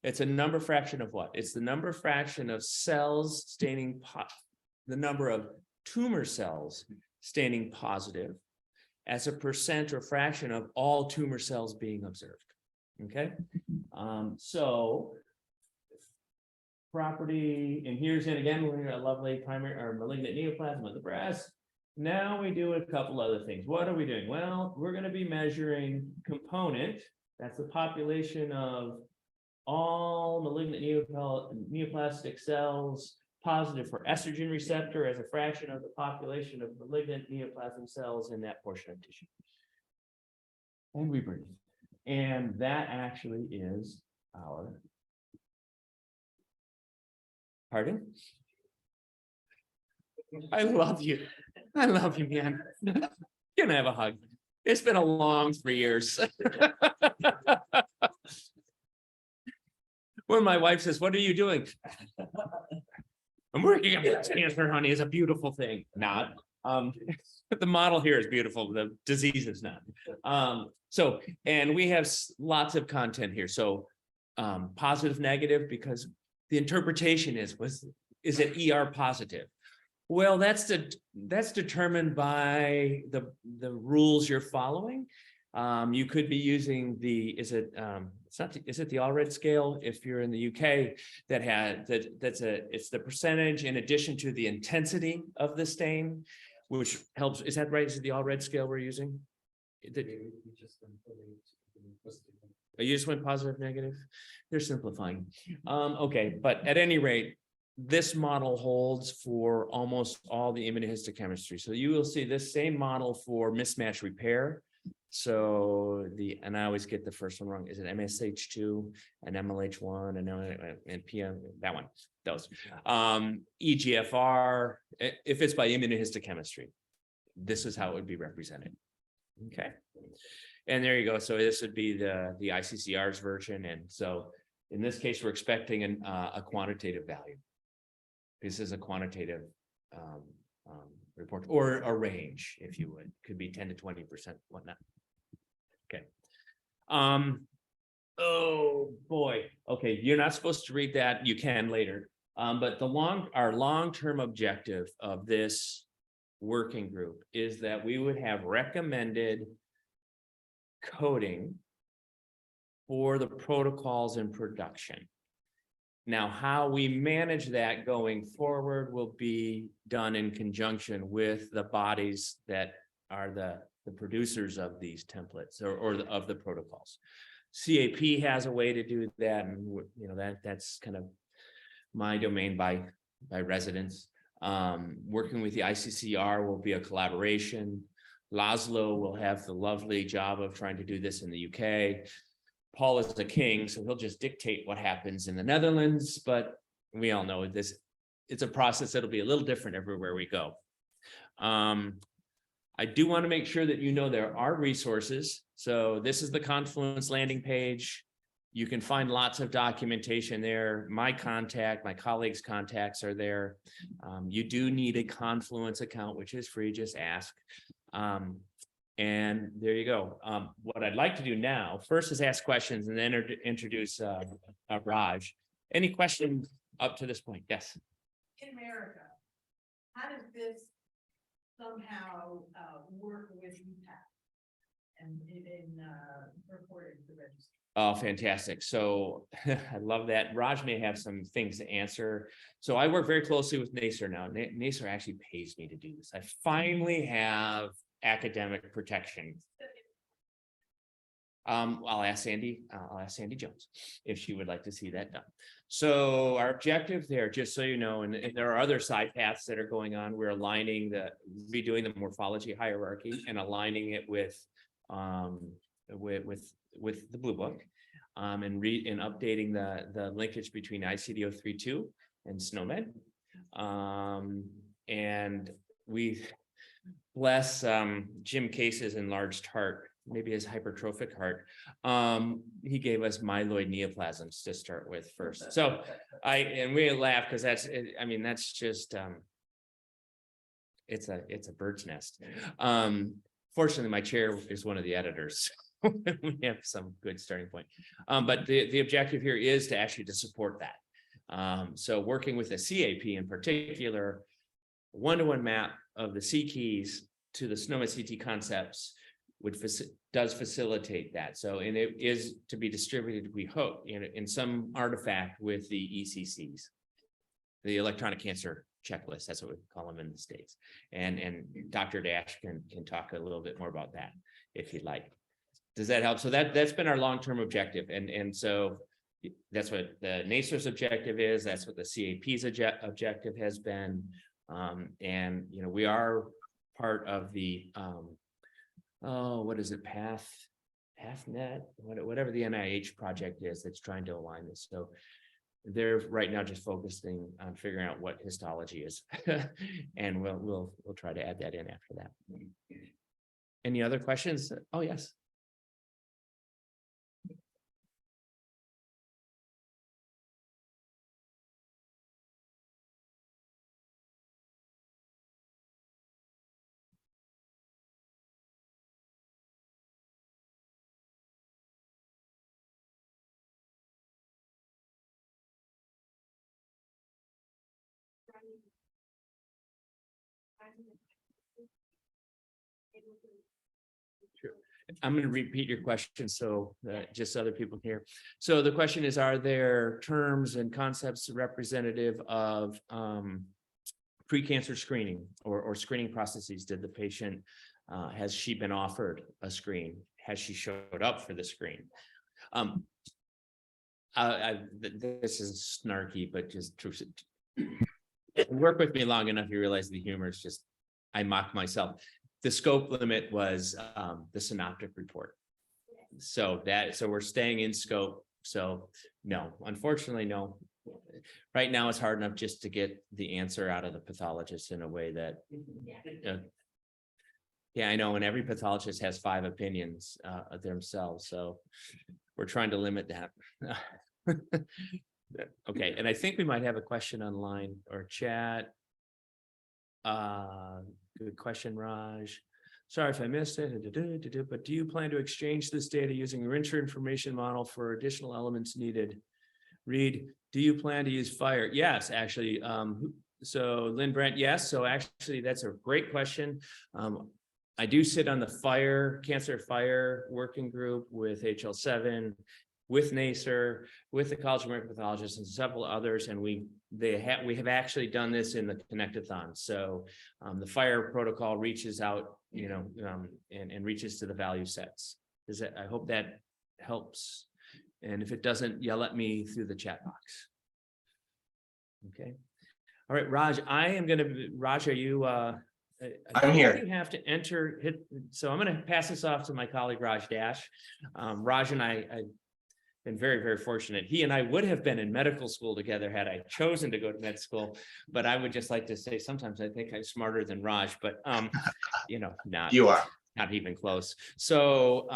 It's a number fraction of what? It's the number fraction of cells staining, the number of tumor cells staining positive as a percent or fraction of all tumor cells being observed. Okay, so property, and here's it again, we're a lovely primary or malignant neoplasm of the breast. Now we do a couple other things. What are we doing? Well, we're going to be measuring component. That's the population of all malignant neoplastic cells positive for estrogen receptor as a fraction of the population of malignant neoplasm cells in that portion of tissue. And we breathe. And that actually is our, pardon? I love you. I love you, man. You're gonna have a hug. It's been a long 3 years. When my wife says, "What are you doing?" I'm working on breast cancer, honey. It's a beautiful thing. Not. The model here is beautiful. The disease is not. So, and we have lots of content here. So, positive, negative, because the interpretation is it ER positive? Well, that's determined by the rules you're following. You could be using is it the all-red scale if you're in the UK it's the percentage in addition to the intensity of the stain, which helps. Is that right? Is it the all-red scale we're using? You just went positive, negative. They're simplifying. Okay, but at any rate, this model holds for almost all the immunohistochemistry. So you will see this same model for mismatch repair. So and I always get the first one wrong. Is it MSH2 and MLH1 and PM? That one, those. EGFR, if it's by immunohistochemistry, this is how it would be represented. Okay. And there you go. So this would be the ICCR's version. And so in this case, we're expecting a quantitative value. This is a quantitative report, or a range, if you would. Could be 10 to 20%, whatnot. Okay. Oh boy. Okay, you're not supposed to read that. You can later. But our long-term objective of this working group is that we would have recommended coding for the protocols in production. Now, how we manage that going forward will be done in conjunction with the bodies that are the producers of these templates or of the protocols. CAP has a way to do that, and that's kind of my domain by residence. Working with the ICCR will be a collaboration. Laszlo will have the lovely job of trying to do this in the UK. Paul is the king, so he'll just dictate what happens in the Netherlands, but we all know this. It's a process that'll be a little different everywhere we go. I do want to make sure that you know there are resources. So this is the Confluence landing page. You can find lots of documentation there. My colleagues' contacts are there. You do need a Confluence account, which is free, just ask. And there you go. What I'd like to do now, first is ask questions and then introduce Raj. Any questions up to this point? Yes. In America, how does this somehow work with UPAC and in reporting the registry? Oh, fantastic. So I love that. Raj may have some things to answer. So I work very closely with NACER now. NACER actually pays me to do this. I finally have academic protection. I'll ask Sandy Jones if she would like to see that done. So our objective there, just so you know, and there are other side paths that are going on. We're aligning redoing the morphology hierarchy and aligning it with the Blue Book, and updating the linkage between ICD-032 and SNOMED. And we bless Jim Case's enlarged heart, maybe his hypertrophic heart. He gave us myeloid neoplasms to start with first. So we laugh because that's just it's a bird's nest. Fortunately, my chair is one of the editors. We have some good starting point. But the objective here is to actually support that. So working with the CAP in particular, one-to-one map of the C keys to the SNOMED CT concepts does facilitate that. So, and it is to be distributed, we hope, in some artifact with the ECCs, the electronic cancer checklist. That's what we call them in the States. And Dr. Dash can talk a little bit more about that if you'd like. Does that help? So that's been our long-term objective. And so that's what the NACER's objective is. That's what the CAP's objective has been. And, we are part of the, what is it? PathNet, whatever the NIH project is that's trying to align this. So they're right now just focusing on figuring out what histology is. And we'll try to add that in after that. Any other questions? Oh, yes. I'm going to repeat your question so that just other people can hear. So the question is, are there terms and concepts representative of pre-cancer screening or screening processes? Did the patient, has she been offered a screen? Has she showed up for the screen? This is snarky, but just true. Work with me long enough, you realize the humor is just, I mock myself. The scope limit was the Synoptic report. So we're staying in scope. So no, unfortunately, no. Right now, it's hard enough just to get the answer out of the pathologist in a way that, yeah, I know. And every pathologist has 5 opinions themselves. So we're trying to limit that. Okay. And I think we might have a question online or chat. Good question, Raj. Sorry if I missed it, but do you plan to exchange this data using the Rincher information model for additional elements needed? Reed, do you plan to use FHIR? Yes, actually. So Lynn Brent, yes. So actually, that's a great question. I do sit on the FHIR, Cancer FHIR working group with HL7, with NACER, with the College of American Pathologists and several others, and we have actually done this in the Connectathon. So the FHIR protocol reaches out, and reaches to the value sets. I hope that helps. And if it doesn't, yell at me through the chat box. Okay. All right, Raj, Raj, are you, I'm here. You have to enter, so I'm going to pass this off to my colleague, Raj Dash. Raj and I've been very, very fortunate. He and I would have been in medical school together had I chosen to go to med school, but I would just like to say sometimes I think I'm smarter than Raj, but not even close. So,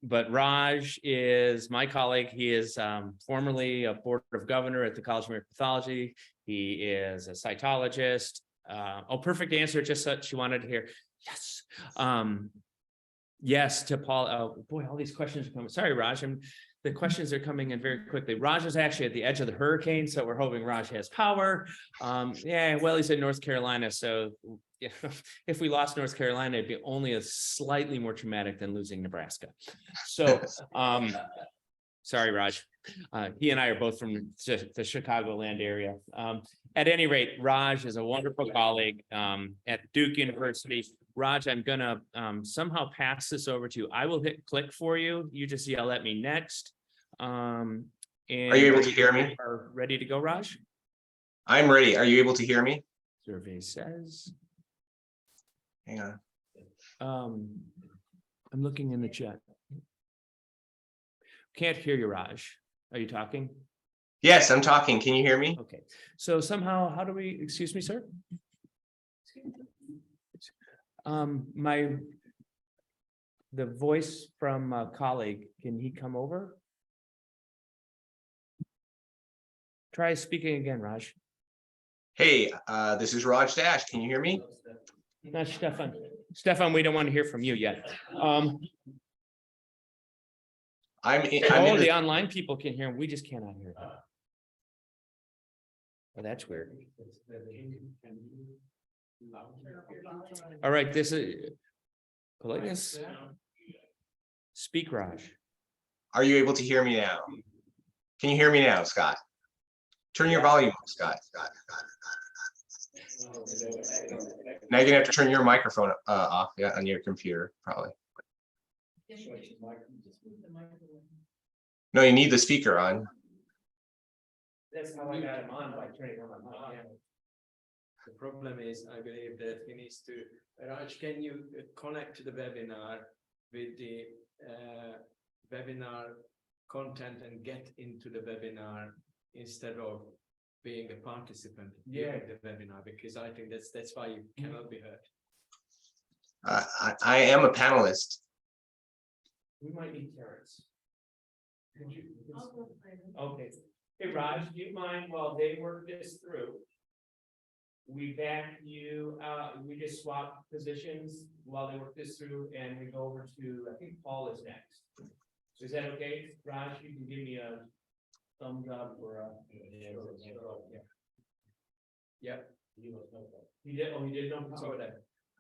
but Raj is my colleague. He is formerly a board of governor at the College of American Pathology. He is a cytologist. Perfect answer, just what she wanted to hear. Yes. Yes to Paul. Oh boy, all these questions are coming. Sorry, Raj. The questions are coming in very quickly. Raj is actually at the edge of the hurricane, so we're hoping Raj has power. Well, he's in North Carolina, so if we lost North Carolina, it'd be only a slightly more traumatic than losing Nebraska. So, sorry, Raj. He and I are both from the Chicagoland area. At any rate, Raj is a wonderful colleague at Duke University. Raj, I'm gonna somehow pass this over to you. I will hit click for you. You just yell at me next. And are you able to hear me? Are ready to go, Raj? I'm ready. Are you able to hear me? Survey says. Hang on. I'm looking in the chat. Can't hear you, Raj. Are you talking? Yes, I'm talking. Can you hear me? Okay. So somehow, how do we, excuse me, sir? The voice from a colleague, can he come over? Try speaking again, Raj. Hey, this is Raj Dash. Can you hear me? Not Stefan. Stefan, we don't want to hear from you yet. The online people can hear him. We just cannot hear him. Oh, that's weird. All right, this is politeness. Speak, Raj. Are you able to hear me now? Can you hear me now, Scott? Turn your volume up, Scott. Now you're gonna have to turn your microphone off, on your computer, probably. No, you need the speaker on. That's how I got him on, by turning on my mic. The problem is, I believe that he needs to, Raj, can you connect to the webinar with the webinar content and get into the webinar instead of being a participant during the webinar, because I think that's why you cannot be heard. I am a panelist. We might need Terrence. Okay. Hey, Raj, do you mind while they work this through? We back you, we just swap positions while they work this through, and we go over to, I think Paul is next. Is that okay? Raj, you can give me a thumbs up or a. Yep. He did, he did know.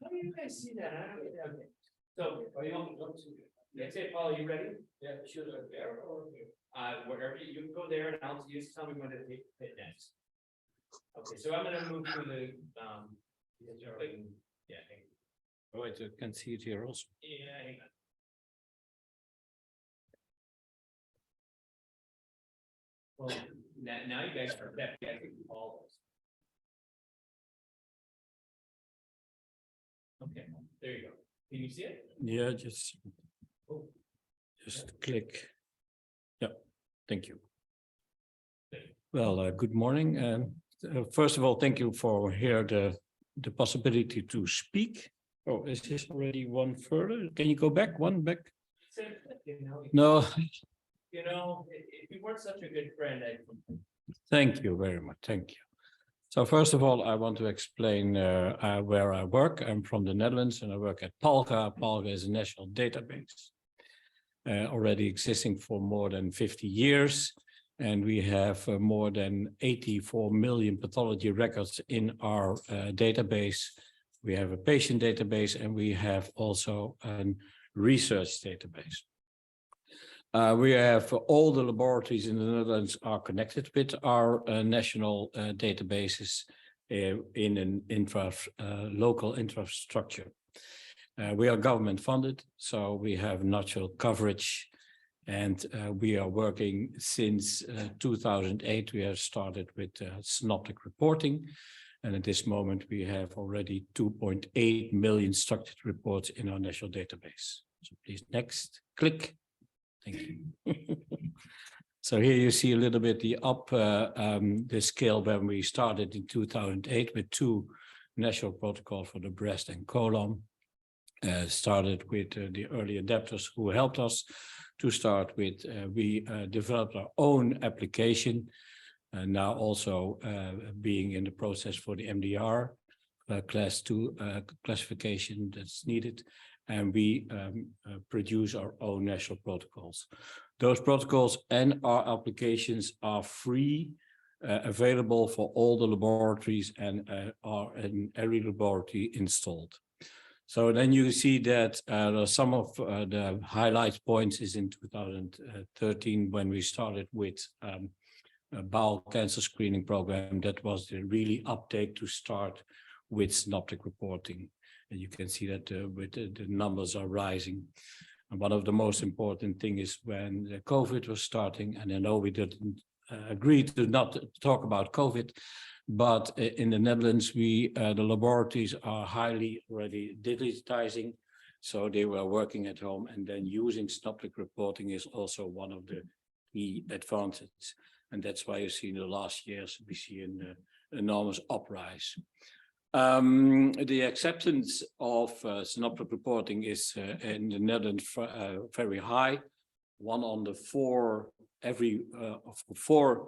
How do you guys see that? I don't, okay. So, are you on? Let's say, Paul, are you ready? Yeah, should I there or here? Wherever you can go there and I'll just tell me when to hit next. Okay, so I'm gonna move to the, yeah, hang on. Oh, I can see it here also. Yeah, hang on. Well, now you guys are that, yeah, I think all those. Okay, there you go. Can you see it? Yeah, Oh. just click. Yeah, thank you. Well, good morning. First of all, thank you for here the possibility to speak. Oh, is this already one further? Can you go back one back? No, You know, if you weren't such a good friend, thank you very much. Thank you. So first of all, I want to explain where I work. I'm from the Netherlands and I work at PALGA. PALGA is a national database already existing for more than 50 years. And we have more than 84 million pathology records in our database. We have a patient database and we have also a research database. We have all the laboratories in the Netherlands are connected with our national databases in an local infrastructure. We are government funded, so we have national coverage. And we are working since 2008. We have started with Synoptic reporting. And at this moment, we have already 2.8 million structured reports in our national database. So please, next, click. Thank you. So here you see a little bit the scale when we started in 2008 with 2 national protocols for the breast and colon. Started with the early adapters who helped us to start with. We developed our own application and now also being in the process for the MDR class 2 classification that's needed. And we produce our own national protocols. Those protocols and our applications are free, available for all the laboratories and are in every laboratory installed. So then you see that some of the highlight points is in 2013 when we started with a bowel cancer screening program. That was the really uptake to start with Synoptic reporting. And you can see that the numbers are rising. And one of the most important thing is when the COVID was starting, and I know we didn't agree to not talk about COVID, but in the Netherlands, the laboratories are highly already digitizing. So they were working at home and then using Synoptic reporting is also one of the key advantages. And that's why you see in the last years, we see an enormous uprise. The acceptance of Synoptic reporting is in the Netherlands very high. 1 on the 4, every of 4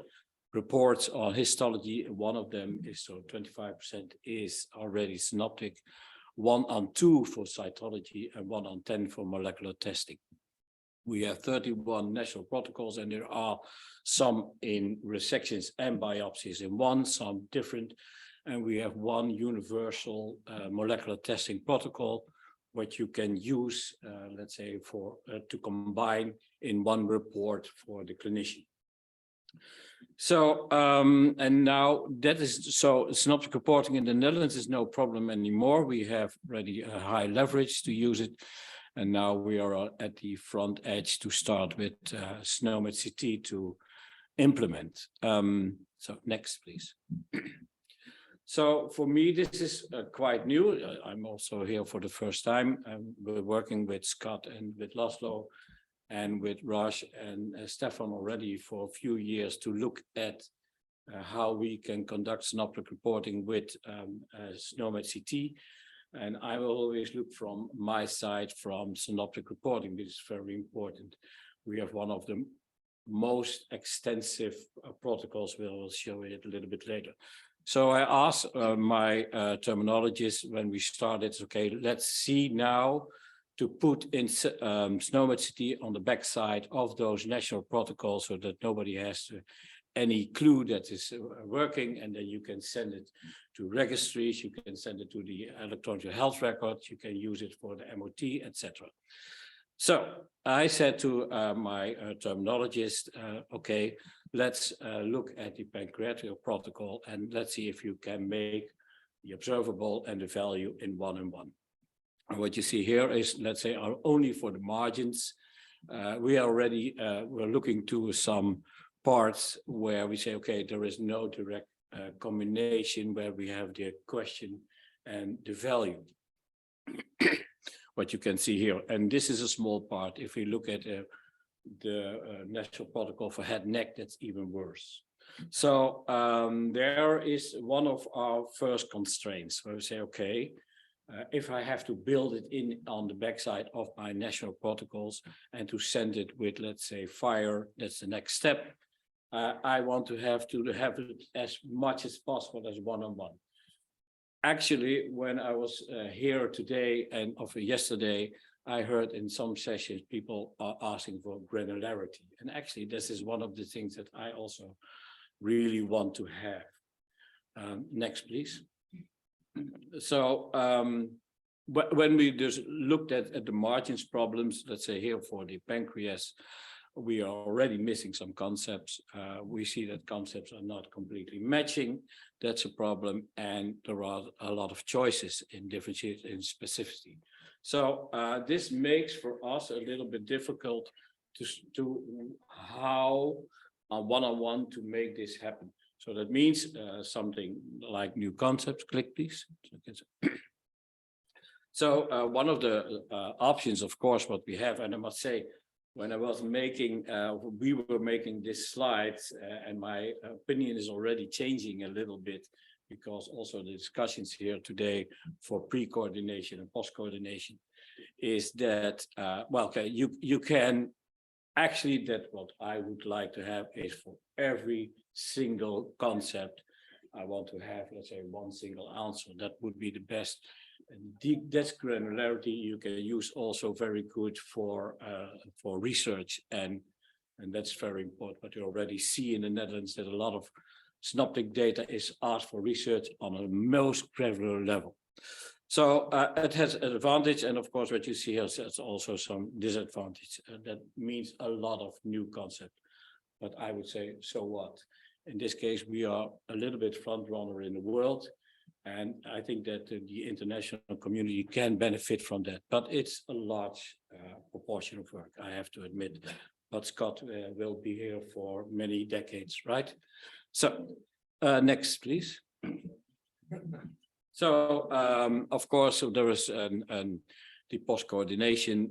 reports on histology, 1 of them is, so 25% is already Synoptic, 1 on 2 for cytology and 1 on 10 for molecular testing. We have 31 national protocols and there are some in resections and biopsies in 1, some different. And we have 1 universal molecular testing protocol, which you can use, let's say, for to combine in 1 report for the clinician. So, and now that is, so Synoptic reporting in the Netherlands is no problem anymore. We have already a high leverage to use it. And now we are at the front edge to start with SNOMED CT to implement. So next, please. So for me, this is quite new. I'm also here for the first time. We're working with Scott and with Laszlo and with Raj and Stefan already for a few years to look at how we can conduct synoptic reporting with SNOMED CT. And I will always look from my side from synoptic reporting. This is very important. We have one of the most extensive protocols. We'll show it a little bit later. So I asked my terminologists when we started, okay, let's see now to put in SNOMED CT on the backside of those national protocols so that nobody has to any clue that is working, and then you can send it to registries, you can send it to the electronic health records, you can use it for the MOT, etc. So I said to my terminologist, okay, let's look at the pancreatic protocol and let's see if you can make the observable and the value in one-on-one. And what you see here is, let's say, only for the margins. We are already, we're looking to some parts where we say, okay, there is no direct combination where we have the question and the value. What you can see here, and this is a small part. If we look at the national protocol for head and neck, that's even worse. So there is one of our first constraints where we say, okay, if I have to build it in on the backside of my national protocols and to send it with, let's say, FHIR, that's the next step. I want to have it as much as possible as one-on-one. Actually, when I was here today and yesterday, I heard in some sessions people are asking for granularity. And actually, this is one of the things that I also really want to have. Next, please. So when we just looked at the margins problems, let's say here for the pancreas, we are already missing some concepts. We see that concepts are not completely matching. That's a problem. And there are a lot of choices in differentiate in specificity. So this makes for us a little bit difficult to how one-on-one to make this happen. So that means something like new concepts. Click, please. So one of the options, of course, what we have, and I must say, when I was making, we were making this slides, and my opinion is already changing a little bit, because also the discussions here today for pre-coordination and post-coordination is that, well, okay, you can actually, that what I would like to have is for every single concept, I want to have, let's say, one single answer. That would be the best. And that's granularity you can use also very good for research, and that's very important. But you already see in the Netherlands that a lot of Synoptic data is asked for research on a most granular level. So it has an advantage, and of course what you see here is also some disadvantage. That means a lot of new concept. But I would say, so what? In this case, we are a little bit front runner in the world. And I think that the international community can benefit from that, but it's a large proportion of work, I have to admit. But Scott will be here for many decades, right? So next, please. So of course, there is the post-coordination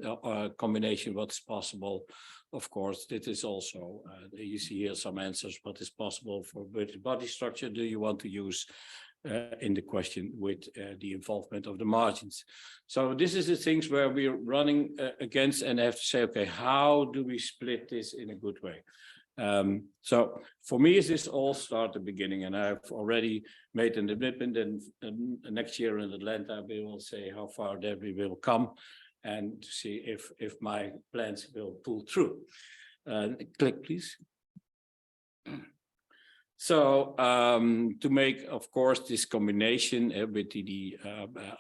combination, what's possible. Of course, this is also, you see here some answers, what is possible for which body structure do you want to use in the question with the involvement of the margins. So this is the things where we're running against, and I have to say, okay, how do we split this in a good way? So for me, is this all start the beginning, and I've already made an admittment, and next year in Atlanta, we will say how far that we will come and to see if my plans will pull through. Click, please. So to make, of course, this combination with the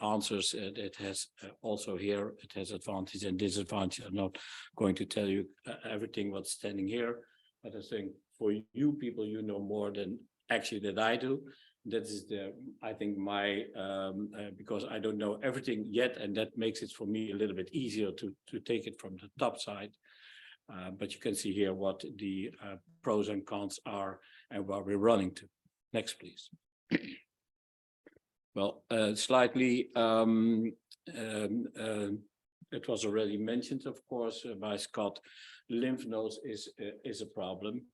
answers, it has also here, it has advantage and disadvantage. I'm not going to tell you everything what's standing here, but I think for you people, you know more than actually that I do. That is I think my, because I don't know everything yet, and that makes it for me a little bit easier to take it from the top side. But you can see here what the pros and cons are and what we're running to. Next, please. Well, slightly, it was already mentioned, of course, by Scott. Lymph nodes is a problem.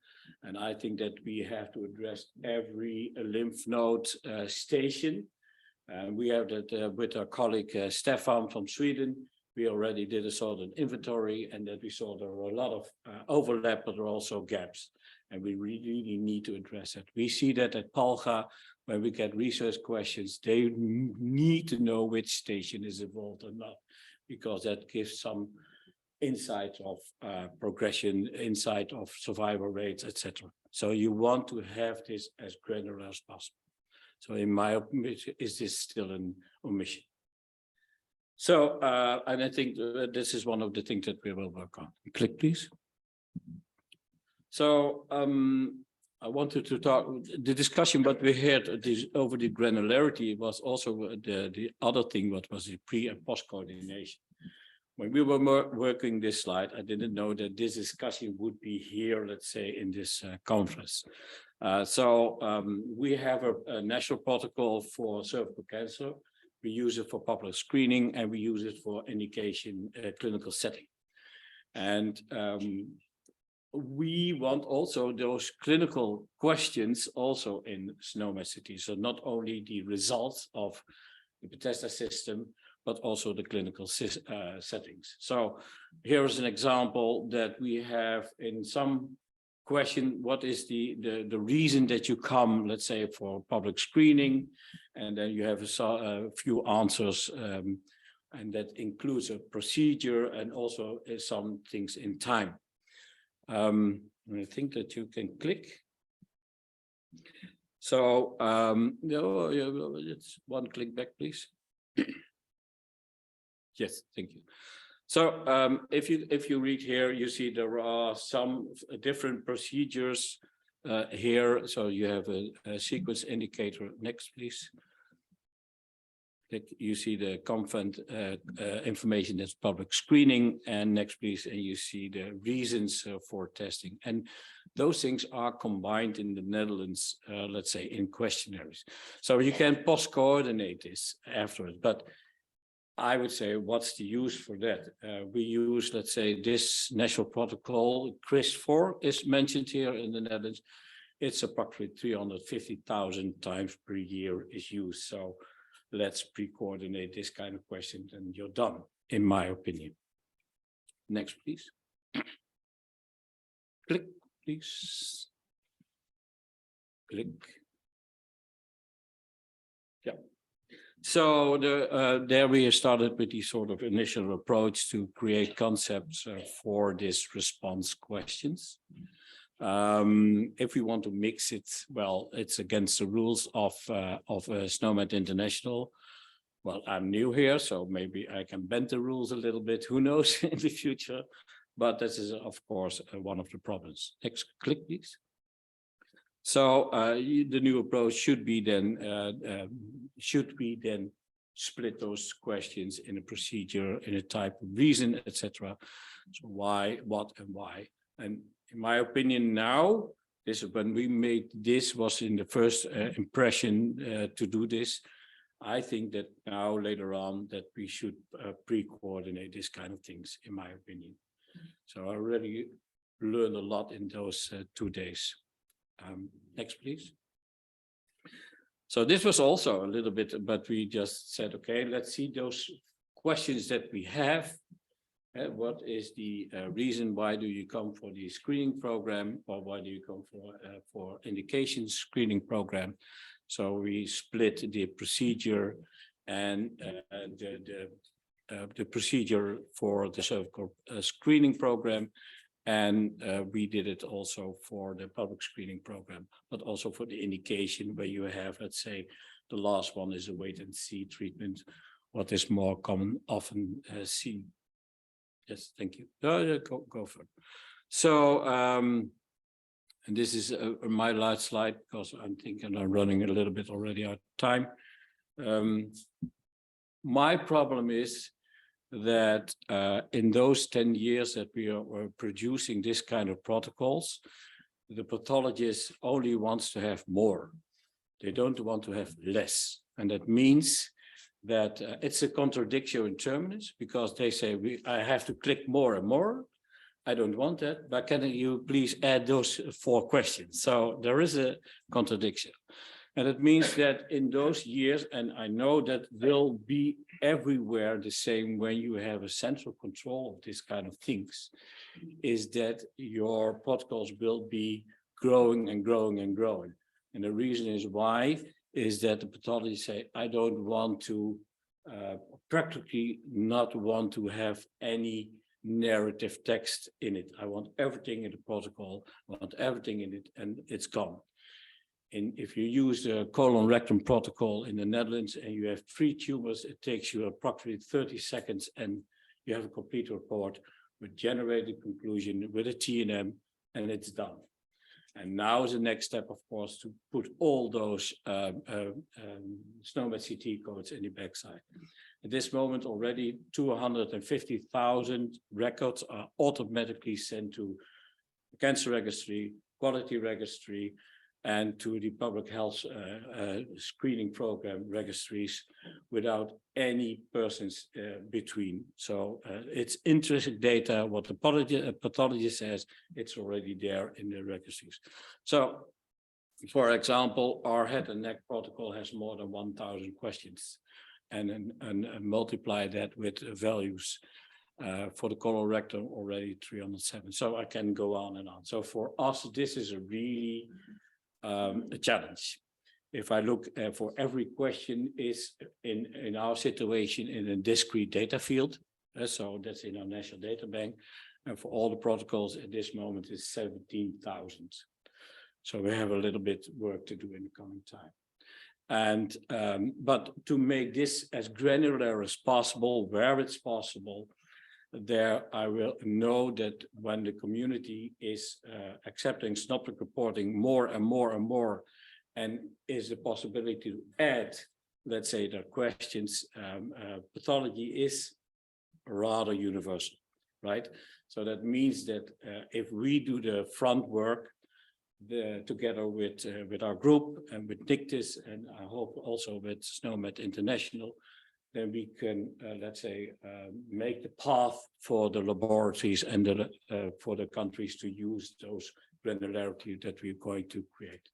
And I think that we have to address every lymph node station. We have that with our colleague Stefan from Sweden. We already did a sort of inventory, and that we saw there were a lot of overlap, but there are also gaps. And we really need to address it. We see that at Palga, when we get research questions, they need to know which station is involved or not, because that gives some insights of progression, insight of survival rates, etc. So you want to have this as granular as possible. So in my opinion, is this still an omission? So, and I think this is one of the things that we will work on. Click, please. So, I wanted to talk, the discussion, but we had this over the granularity was also the other thing, what was the pre and post coordination. When we were working this slide, I didn't know that this discussion would be here, let's say, in this conference. We have a national protocol for cervical cancer. We use it for public screening and we use it for indication clinical setting. And we want also those clinical questions also in SNOMED CT. So not only the results of the Bethesda system, but also the clinical settings. So here is an example that we have in some question, what is the reason that you come, let's say, for public screening, and then you have a few answers, and that includes a procedure and also some things in time. I think that you can click. So no, it's one click back, please. Yes, thank you. So if you read here, you see there are some different procedures here. So you have a sequence indicator. Next, please. You see the confident information that's public screening, and next, please, and you see the reasons for testing. And those things are combined in the Netherlands, let's say, in questionnaires. So you can post-coordinate this afterwards, but I would say, what's the use for that? We use, let's say, this national protocol, CRIS4 is mentioned here in the Netherlands. It's approximately 350,000 times per year is used. So let's pre-coordinate this kind of question and you're done, in my opinion. Next, please. Click, please. Click. Yeah. So there we started with the sort of initial approach to create concepts for this response questions. If we want to mix it, well, it's against the rules of SNOMED International. Well, I'm new here, so maybe I can bend the rules a little bit. Who knows in the future? But this is, of course, one of the problems. Next, click, please. So the new approach should be then split those questions in a procedure, in a type of reason, etc. So why, what, and why. And in my opinion, now, this when we made this was in the first impression to do this. I think that now later on that we should pre-coordinate this kind of things, in my opinion. So I already learned a lot in those 2 days. Next, please. So this was also a little bit, but we just said, okay, let's see those questions that we have. What is the reason? Why do you come for the screening program, or why do you come for indication screening program? So we split the procedure and the procedure for the cervical screening program. And we did it also for the public screening program, but also for the indication where you have, let's say, the last one is a wait and see treatment, what is more common, often seen. Yes, thank you. Go for it. So, and this is my last slide because I'm thinking I'm running a little bit already out of time. My problem is that in those 10 years that we are producing this kind of protocols, the pathologist only wants to have more. They don't want to have less. And that means that it's a contradiction in terminus because they say, I have to click more and more. I don't want that, but can you please add those 4 questions? So there is a contradiction. And it means that in those years, and I know that will be everywhere the same when you have a central control of this kind of things, is that your protocols will be growing and growing and growing. And the reason is why is that the pathologists say, I don't want to, practically not want to have any narrative text in it. I want everything in the protocol, I want everything in it, and it's gone. And if you use the colon rectum protocol in the Netherlands and you have 3 tumors, it takes you approximately 30 seconds and you have a complete report with generated conclusion with a TNM, and it's done. And now is the next step, of course, to put all those SNOMED CT codes in the backside. At this moment, already 250,000 records are automatically sent to the cancer registry, quality registry, and to the public health screening program registries without any persons between. So it's interesting data. What the pathologist says, it's already there in the registries. So, for example, our head and neck protocol has more than 1,000 questions, and multiply that with values. For the colorectal, already 307. So I can go on and on. So for us, this is a really a challenge. If I look for every question is in our situation in a discrete data field, so that's in our national data bank, and for all the protocols at this moment is 17,000. So we have a little bit work to do in the coming time. And but to make this as granular as possible, where it's possible, there I will know that when the community is accepting Synoptic reporting more and more and more, and is the possibility to add, let's say, their questions, pathology is rather universal, right? So that means that if we do the front work together with our group and with Dictis, and I hope also with SNOMED International, then we can, let's say, make the path for the laboratories and for the countries to use those granularity that we're going to create.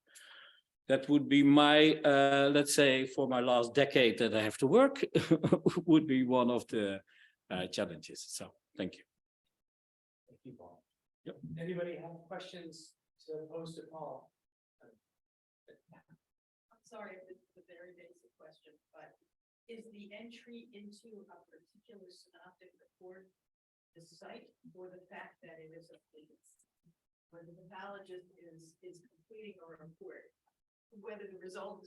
That would be my, let's say, for my last decade that I have to work, would be one of the challenges. So, thank you. Thank you, Paul. Yep. Anybody have questions to pose to Paul? I'm sorry if it's a very basic question, but is the entry into a particular synoptic report the site or the fact that it is a where the pathologist is completing a report, whether the result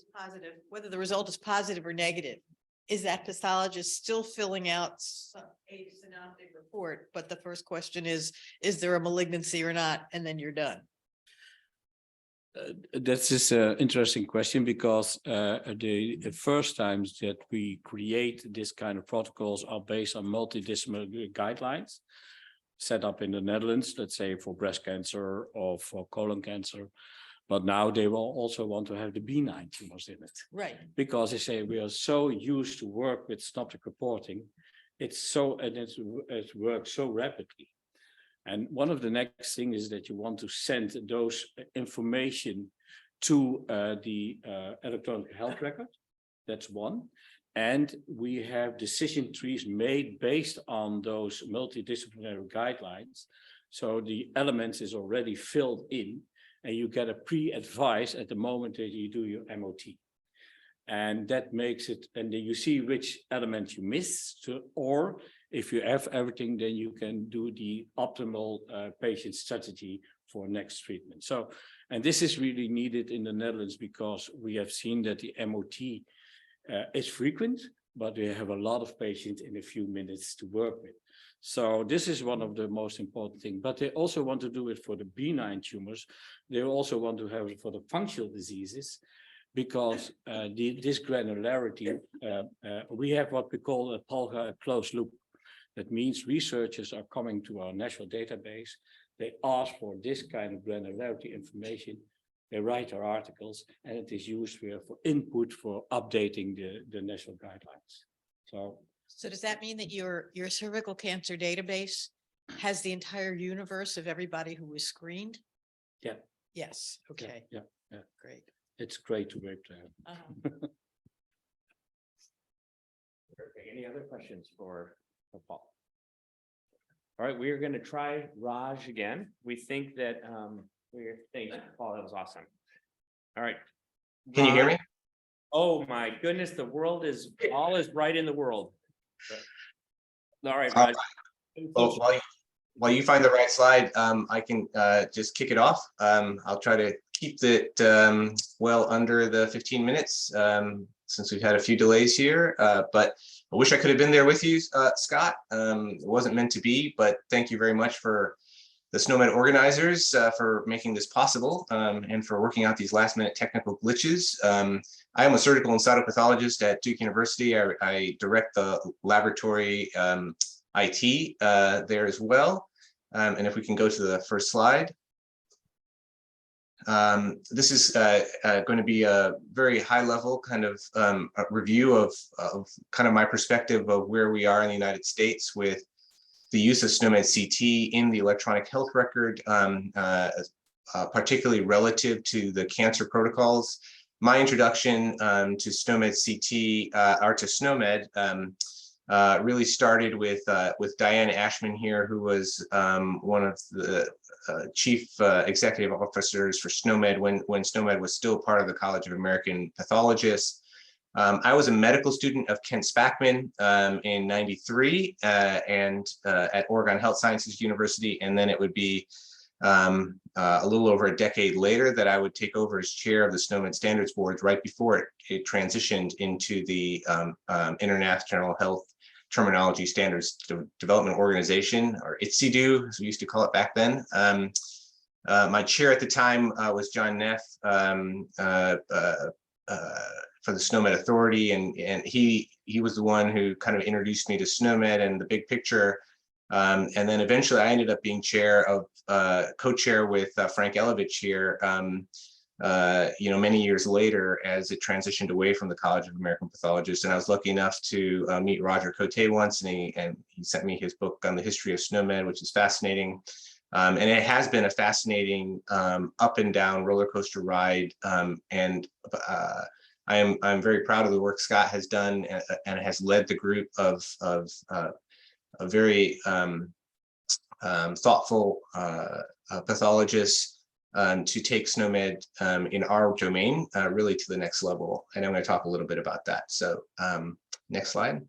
is positive or negative, is that pathologist still filling out a synoptic report? But the first question is there a malignancy or not? And then you're done. That's just an interesting question, because the first times that we create this kind of protocols are based on multidisciplinary guidelines set up in the Netherlands, let's say for breast cancer or for colon cancer. But now they will also want to have the benign tumors in it. Right. Because they say we are so used to work with synoptic reporting, it's works so rapidly. And one of the next things is that you want to send those information to the electronic health record. That's one. And we have decision trees made based on those multidisciplinary guidelines. So the elements is already filled in, and you get a pre-advice at the moment that you do your MOT. And that makes it, and then you see which element you missed, or if you have everything, then you can do the optimal patient strategy for next treatment. So, and this is really needed in the Netherlands, because we have seen that the MOT is frequent, but we have a lot of patients in a few minutes to work with. So this is one of the most important things, but they also want to do it for the benign tumors. They also want to have it for the functional diseases, because this granularity, we have what we call a PALGA closed loop. That means researchers are coming to our national database. They ask for this kind of granularity information. They write our articles, and it is used for input for updating the national guidelines. So does that mean that your cervical cancer database has the entire universe of everybody who was screened? Yeah. Yes. Okay. Yeah. Great. It's great to work there. Okay, any other questions for Paul? All right, we are going to try Raj again. We think that thank you, Paul, that was awesome. All right. Can you hear me? Oh my goodness, all is right in the world. All right, Uh, Raj. Well, while you find the right slide, I can just kick it off. I'll try to keep it well under the 15 minutes since we've had a few delays here, but I wish I could have been there with you, Scott. It wasn't meant to be, but thank you very much for the SNOMED organizers for making this possible and for working out these last minute technical glitches. I am a surgical and cytopathologist at Duke University. I direct the laboratory IT there as well. And if we can go to the first slide. This is going to be a very high level kind of review of kind of my perspective of where we are in the United States with the use of SNOMED CT in the electronic health record, particularly relative to the cancer protocols. My introduction to SNOMED CT or to SNOMED really started with Diane Ashman here, who was one of the chief executive officers for SNOMED when SNOMED was still part of the College of American Pathologists. I was a medical student of Kent Spackman in '93 and at Oregon Health Sciences University, and then it would be a little over a decade later that I would take over as chair of the SNOMED Standards Board right before it transitioned into the International Health Terminology Standards Development Organization, or ITSIDU, as we used to call it back then. My chair at the time was John Neff for the SNOMED Authority, and he was the one who kind of introduced me to SNOMED and the big picture. And then eventually I ended up being chair of co-chair with Frank Elovich here, many years later as it transitioned away from the College of American Pathologists. And I was lucky enough to meet Roger Cote once, and he sent me his book on the history of SNOMED, which is fascinating. And it has been a fascinating up and down roller coaster ride. I'm very proud of the work Scott has done and has led the group of a very thoughtful pathologists to take SNOMED in our domain really to the next level. And I'm going to talk a little bit about that. So next slide.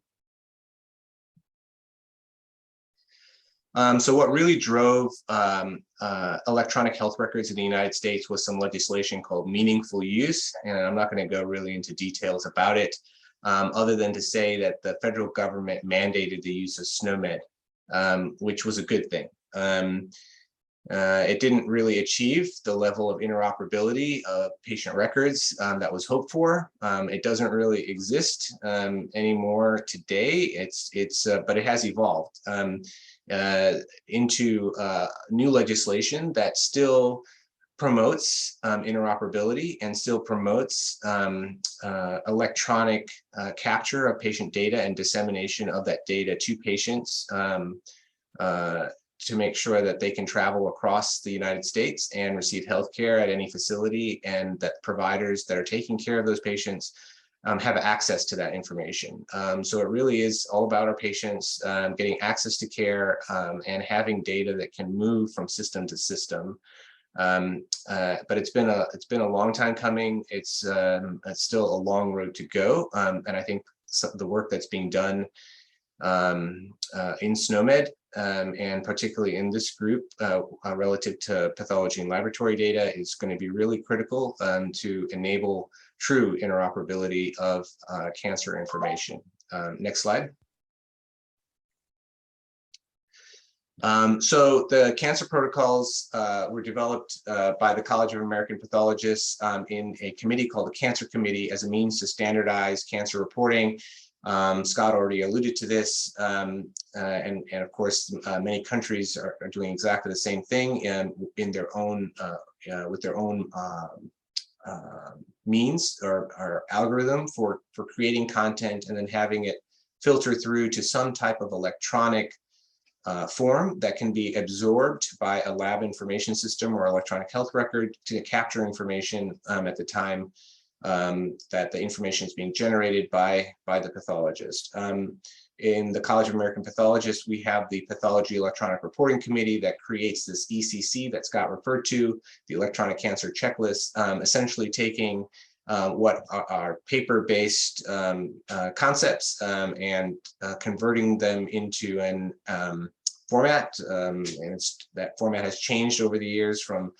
So what really drove electronic health records in the United States was some legislation called meaningful use. And I'm not going to go really into details about it, other than to say that the federal government mandated the use of SNOMED, which was a good thing. It didn't really achieve the level of interoperability of patient records that was hoped for. It doesn't really exist anymore today. But it has evolved into new legislation that still promotes interoperability and still promotes electronic capture of patient data and dissemination of that data to patients to make sure that they can travel across the United States and receive healthcare at any facility, and that providers that are taking care of those patients have access to that information. So it really is all about our patients getting access to care and having data that can move from system to system. But it's been a long time coming. It's still a long road to go, and I think the work that's being done in SNOMED and particularly in this group relative to pathology and laboratory data is going to be really critical to enable true interoperability of cancer information. Next slide. So the cancer protocols were developed by the College of American Pathologists in a committee called the Cancer Committee as a means to standardize cancer reporting. Scott already alluded to this, and of course, many countries are doing exactly the same thing in their own with their own means or algorithm for creating content and then having it filter through to some type of electronic form that can be absorbed by a lab information system or electronic health record to capture information at the time that the information is being generated by the pathologist. In the College of American Pathologists, we have the Pathology Electronic Reporting Committee that creates this ECC that Scott referred to, the Electronic Cancer Checklist, essentially taking what are paper-based concepts and converting them into format, and that format has changed over the years from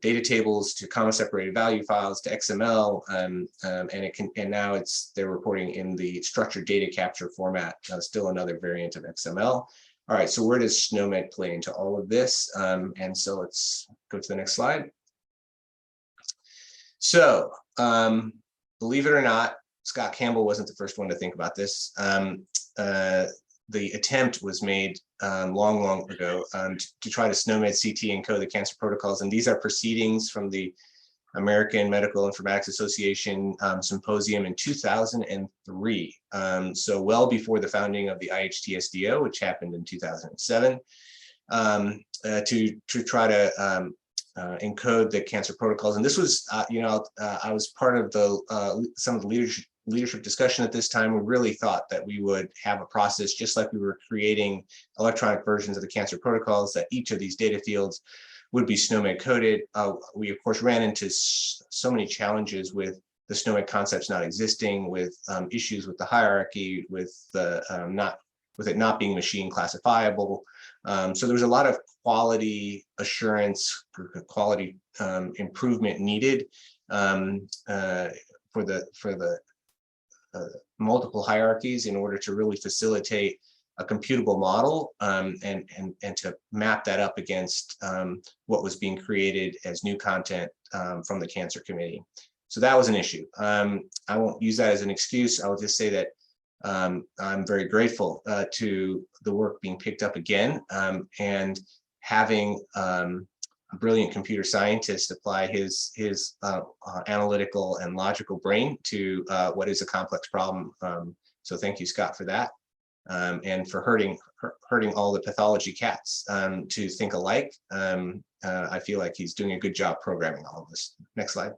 data tables to comma separated value files to XML, and now they're reporting in the structured data capture format, still another variant of XML. All right, so where does SNOMED play into all of this? And so let's go to the next slide. So believe it or not, Scott Campbell wasn't the first one to think about this. The attempt was made long ago to try to SNOMED CT encode the cancer protocols. And these are proceedings from the American Medical Informatics Association symposium in 2003. So well before the founding of the IHTSDO, which happened in 2007, to try to encode the cancer protocols. And this was, I was part of some of the leadership discussion at this time. We really thought that we would have a process just like we were creating electronic versions of the cancer protocols, that each of these data fields would be SNOMED coded. We of course ran into so many challenges with the SNOMED concepts not existing, with issues with the hierarchy, with it not being machine classifiable. So there was a lot of quality assurance, quality improvement needed for the multiple hierarchies in order to really facilitate a computable model and to map that up against what was being created as new content from the Cancer Committee. So that was an issue. I won't use that as an excuse. I will just say that I'm very grateful to the work being picked up again and having a brilliant computer scientist apply his analytical and logical brain to what is a complex problem. So thank you, Scott, for that, and for hurting all the pathology cats to think alike. I feel like he's doing a good job programming all of this. Next slide.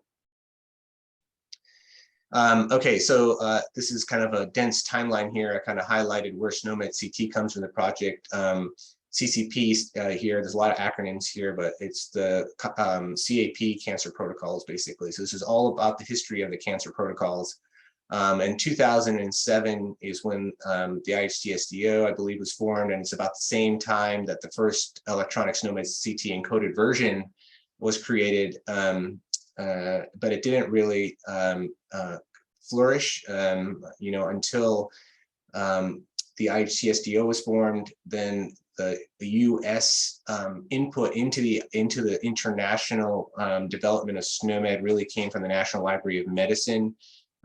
Okay, so this is kind of a dense timeline here. I kind of highlighted where SNOMED CT comes from the project. CCP here, there's a lot of acronyms here, but it's the CAP cancer protocols, basically. So this is all about the history of the cancer protocols. And 2007 is when the IHTSDO, I believe, was formed, and it's about the same time that the first electronic SNOMED CT encoded version was created, but it didn't really flourish, until the IHTSDO was formed. Then the US input into the international development of SNOMED really came from the National Library of Medicine.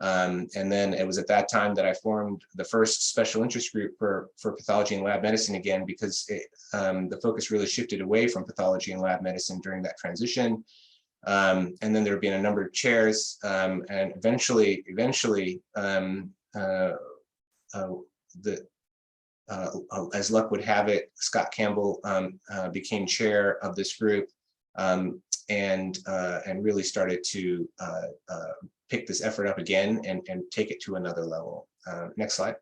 And then it was at that time that I formed the first special interest group for pathology and lab medicine again, because the focus really shifted away from pathology and lab medicine during that transition. And then there have been a number of chairs, and eventually, as luck would have it, Scott Campbell became chair of this group, and really started to pick this effort up again and take it to another level. Next slide.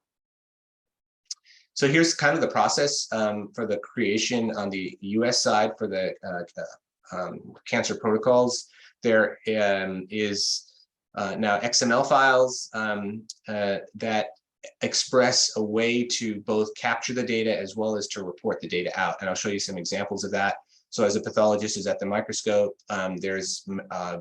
So here's kind of the process for the creation on the US side for the cancer protocols. There is now XML files that express a way to both capture the data as well as to report the data out. And I'll show you some examples of that. So as a pathologist is at the microscope, there's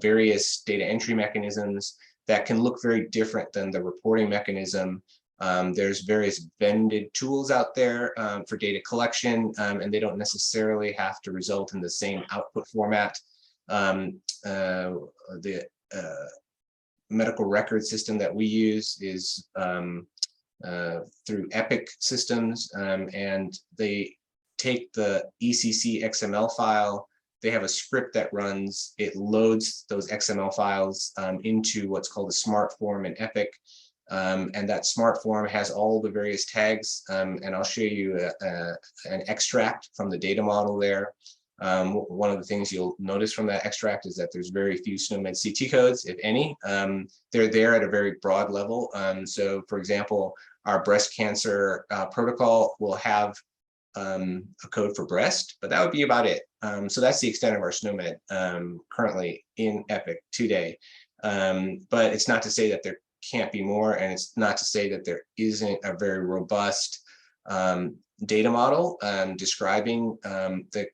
various data entry mechanisms that can look very different than the reporting mechanism. There's various vended tools out there for data collection, and they don't necessarily have to result in the same output format. The medical record system that we use is through Epic systems, and they take the ECC XML file. They have a script that runs, it loads those XML files into what's called a smart form in Epic. And that smart form has all the various tags, and I'll show you an extract from the data model there. One of the things you'll notice from that extract is that there's very few SNOMED CT codes, if any. They're there at a very broad level. So for example, our breast cancer protocol will have a code for breast, but that would be about it. So that's the extent of our SNOMED currently in Epic today. But it's not to say that there can't be more, and it's not to say that there isn't a very robust data model describing the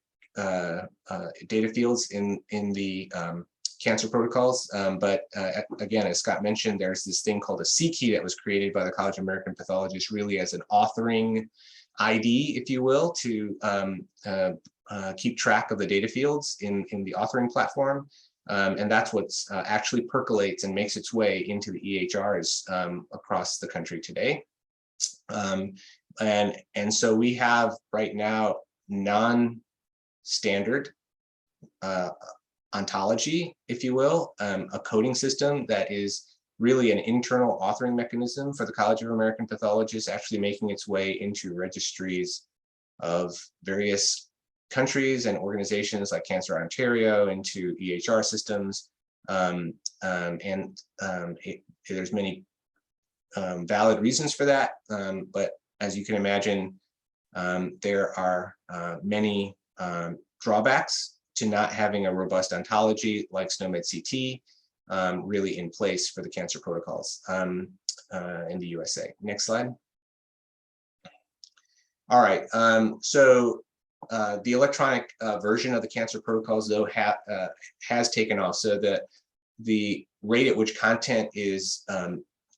data fields in the cancer protocols. But again, as Scott mentioned, there's this thing called a C key that was created by the College of American Pathologists really as an authoring ID, if you will, to keep track of the data fields in the authoring platform. And that's what's actually percolates and makes its way into the EHRs across the country today. And so we have right now non-standard ontology, if you will, a coding system that is really an internal authoring mechanism for the College of American Pathologists, actually making its way into registries of various countries and organizations like Cancer Ontario, into EHR systems. There's many valid reasons for that, but as you can imagine, there are many drawbacks to not having a robust ontology like SNOMED CT really in place for the cancer protocols in the USA. Next slide. All right, so the electronic version of the cancer protocols, though, has taken off. So that the rate at which content is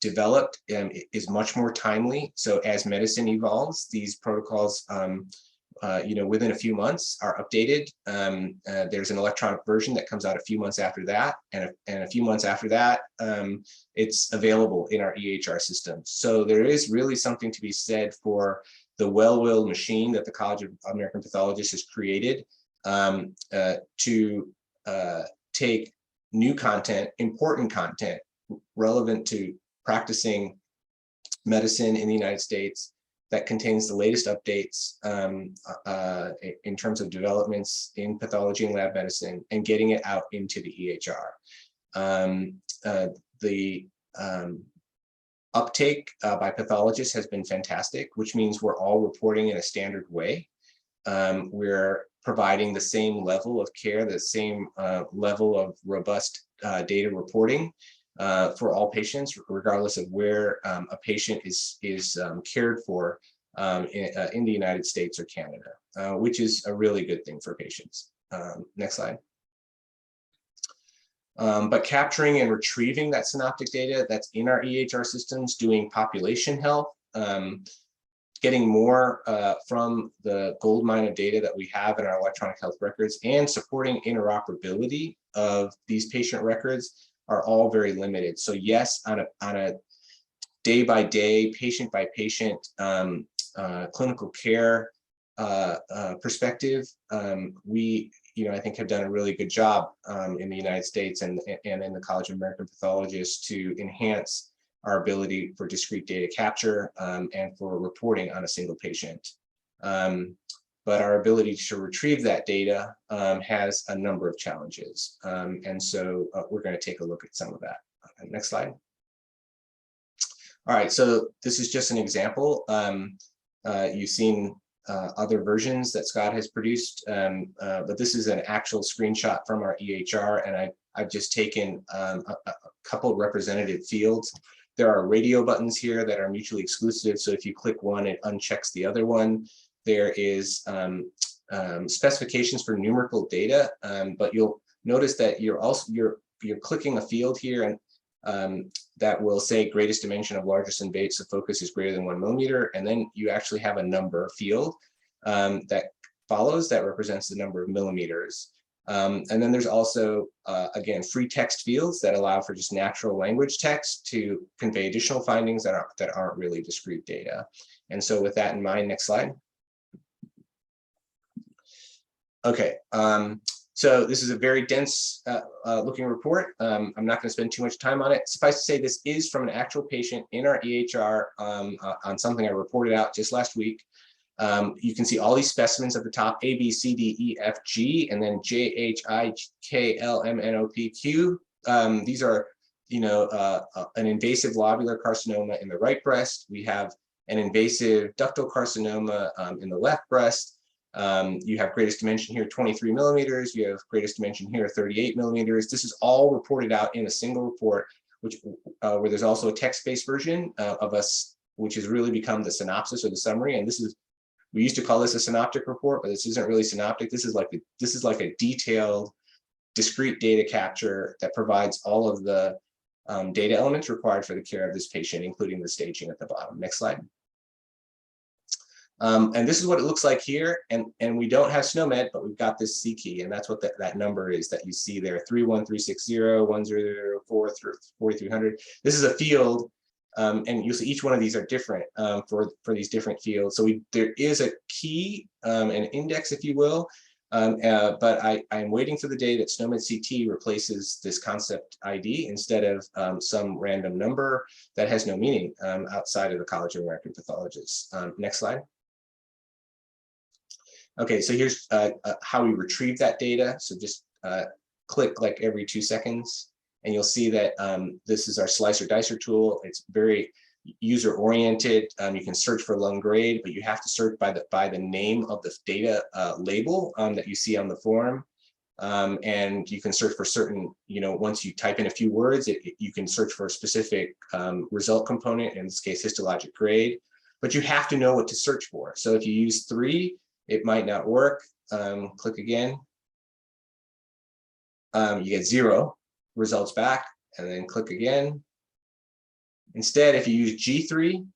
developed is much more timely. So as medicine evolves, these protocols, within a few months are updated. There's an electronic version that comes out a few months after that, and a few months after that, it's available in our EHR systems. So there is really something to be said for the well-oiled machine that the College of American Pathologists has created to take new content, important content, relevant to practicing medicine in the United States, that contains the latest updates in terms of developments in pathology and lab medicine, and getting it out into the EHR. The uptake by pathologists has been fantastic, which means we're all reporting in a standard way. We're providing the same level of care, the same level of robust data reporting for all patients, regardless of where a patient is cared for in the United States or Canada, which is a really good thing for patients. Next slide. But capturing and retrieving that synoptic data that's in our EHR systems, doing population health, getting more from the gold mine of data that we have in our electronic health records, and supporting interoperability of these patient records are all very limited. So yes, on a day-by-day, patient-by-patient clinical care perspective, we, I think, have done a really good job in the United States and in the College of American Pathologists to enhance our ability for discrete data capture and for reporting on a single patient. But our ability to retrieve that data has a number of challenges. And so we're going to take a look at some of that. Next slide. All right, so this is just an example. You've seen other versions that Scott has produced, but this is an actual screenshot from our EHR, and I've just taken a couple of representative fields. There are radio buttons here that are mutually exclusive, so if you click one, it unchecks the other one. There is specifications for numerical data, but you'll notice that you're clicking a field here, and that will say greatest dimension of largest invasive focus is greater than 1 millimeter, and then you actually have a number field that follows that represents the number of millimeters. And then there's also, again, free text fields that allow for just natural language text to convey additional findings that aren't really discrete data. And so with that in mind, next slide. Okay, so this is a very dense looking report. I'm not going to spend too much time on it. Suffice to say, this is from an actual patient in our EHR on something I reported out just last week. You can see all these specimens at the top: A, B, C, D, E, F, G, and then J, H, I, K, L, M, N, O, P, Q. These are, an invasive lobular carcinoma in the right breast. We have an invasive ductal carcinoma in the left breast. You have greatest dimension here, 23 millimeters. You have greatest dimension here, 38 millimeters. This is all reported out in a single report, where there's also a text-based version of us which has really become the synopsis or the summary. And this is, we used to call this a synoptic report, but this isn't really synoptic. This is like a detailed, discrete data capture that provides all of the data elements required for the care of this patient, including the staging at the bottom. Next slide. And this is what it looks like here. And we don't have SNOMED, but we've got this C key, and that's what that number is that you see there, 31360 1004 4300. This is a field, and you'll see each one of these are different for these different fields. So there is a key, an index, if you will, but I'm waiting for the day that SNOMED CT replaces this concept ID instead of some random number that has no meaning outside of the College of American Pathologists. Next slide. Okay, so here's how we retrieve that data. So just click like every 2 seconds, and you'll see that this is our slicer dicer tool. It's very user oriented. You can search for lung grade, but you have to search by the name of the data label that you see on the form. And you can search for certain, once you type in a few words, you can search for a specific result component, in this case, histologic grade, but you have to know what to search for. So if you use 3, it might not work. Click again. You get 0 results back, and then click again. Instead, if you use G3,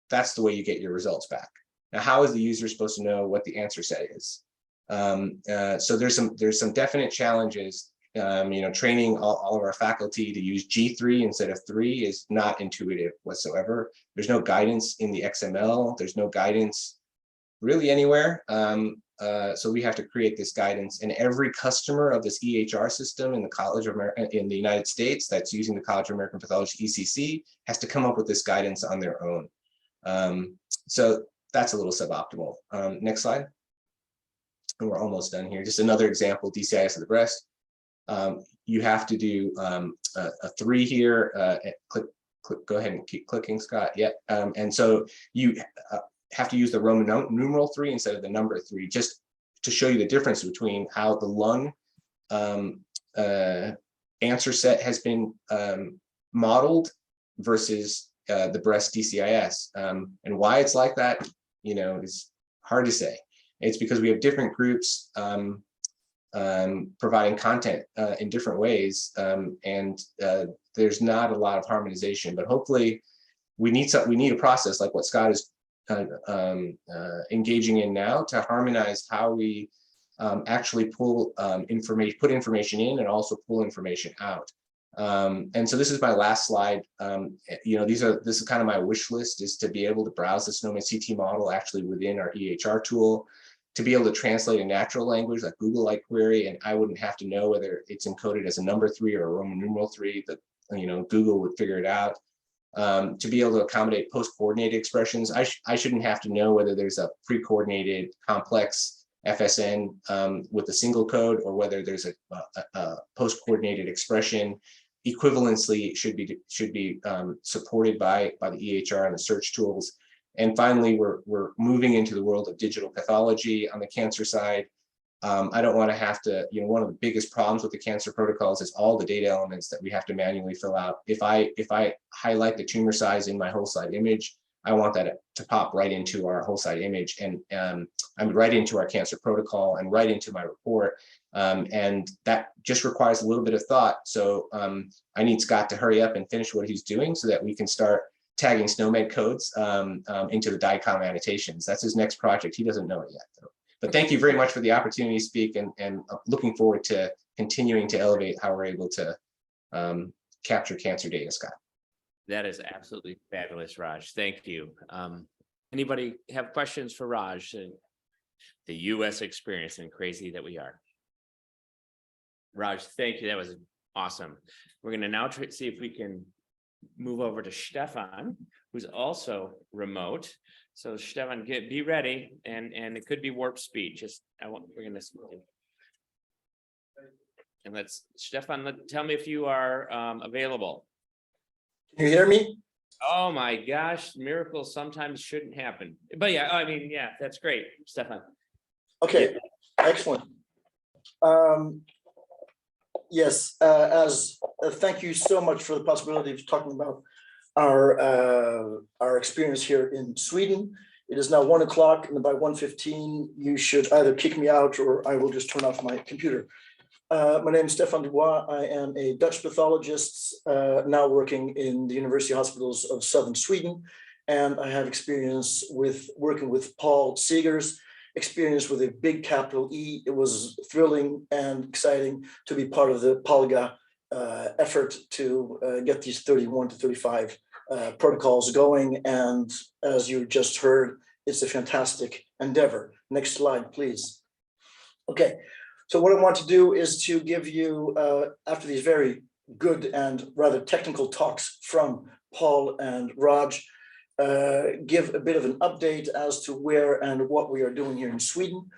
that's the way you get your results back. Now, how is the user supposed to know what the answer set is? So there's some definite challenges. Training all of our faculty to use G3 instead of 3 is not intuitive whatsoever. There's no guidance in the XML. There's no guidance really anywhere. So we have to create this guidance, and every customer of this EHR system in the College of in the United States that's using the College of American Pathology ECC has to come up with this guidance on their own. So that's a little suboptimal. Next slide. And we're almost done here. Just another example, DCIS of the breast. You have to do a 3 here. Click, go ahead and keep clicking, Scott. Yeah. And so you have to use the Roman numeral 3 instead of the number 3, just to show you the difference between how the lung answer set has been modeled versus the breast DCIS. And why it's like that, is hard to say. It's because we have different groups providing content in different ways, and there's not a lot of harmonization. But hopefully, we need a process like what Scott is engaging in now to harmonize how we actually pull put information in and also pull information out. And so this is my last slide. This is kind of my wish list, is to be able to browse the SNOMED CT model actually within our EHR tool, to be able to translate a natural language like Google-like query, and I wouldn't have to know whether it's encoded as a number 3 or a Roman numeral 3. That Google would figure it out. To be able to accommodate post-coordinated expressions, I shouldn't have to know whether there's a pre-coordinated complex FSN with a single code, or whether there's a post-coordinated expression. Equivalency should be supported by the EHR and the search tools. And finally, we're moving into the world of digital pathology on the cancer side. I don't want to have to, one of the biggest problems with the cancer protocols is all the data elements that we have to manually fill out. If I highlight the tumor size in my whole site image, I want that to pop right into our whole site image, and I'm right into our cancer protocol and right into my report. And that just requires a little bit of thought. So I need Scott to hurry up and finish what he's doing so that we can start tagging SNOMED codes into the DICOM annotations. That's his next project. He doesn't know it yet, though. But thank you very much for the opportunity to speak, and looking forward to continuing to elevate how we're able to capture cancer data, Scott. That is absolutely fabulous, Raj. Thank you. Anybody have questions for Raj? The US experience, and crazy that we are. Raj, thank you. That was awesome. We're going to now see if we can move over to Stefan, who's also remote. So Stefan, be ready, and it could be warp speed. We're gonna, and Stefan, tell me if you are available. Can you hear me? Oh my gosh, miracles sometimes shouldn't happen. But yeah, that's great, Stefan. Okay, yeah. Excellent. Yes, thank you so much for the possibility of talking about our experience here in Sweden. It is now 1 o'clock, and by 1:15, you should either kick me out or I will just turn off my computer. My name is Stefan Dubois. I am a Dutch pathologist now working in the University Hospitals of Southern Sweden. And I have experience with working with Paul Seeger's experience with a big capital E. It was thrilling and exciting to be part of the PALGA effort to get these 31 to 35 protocols going. And as you just heard, it's a fantastic endeavor. Next slide, please. Okay, so what I want to do is to give you, after these very good and rather technical talks from Paul and Raj, give a bit of an update as to where and what we are doing here in Sweden.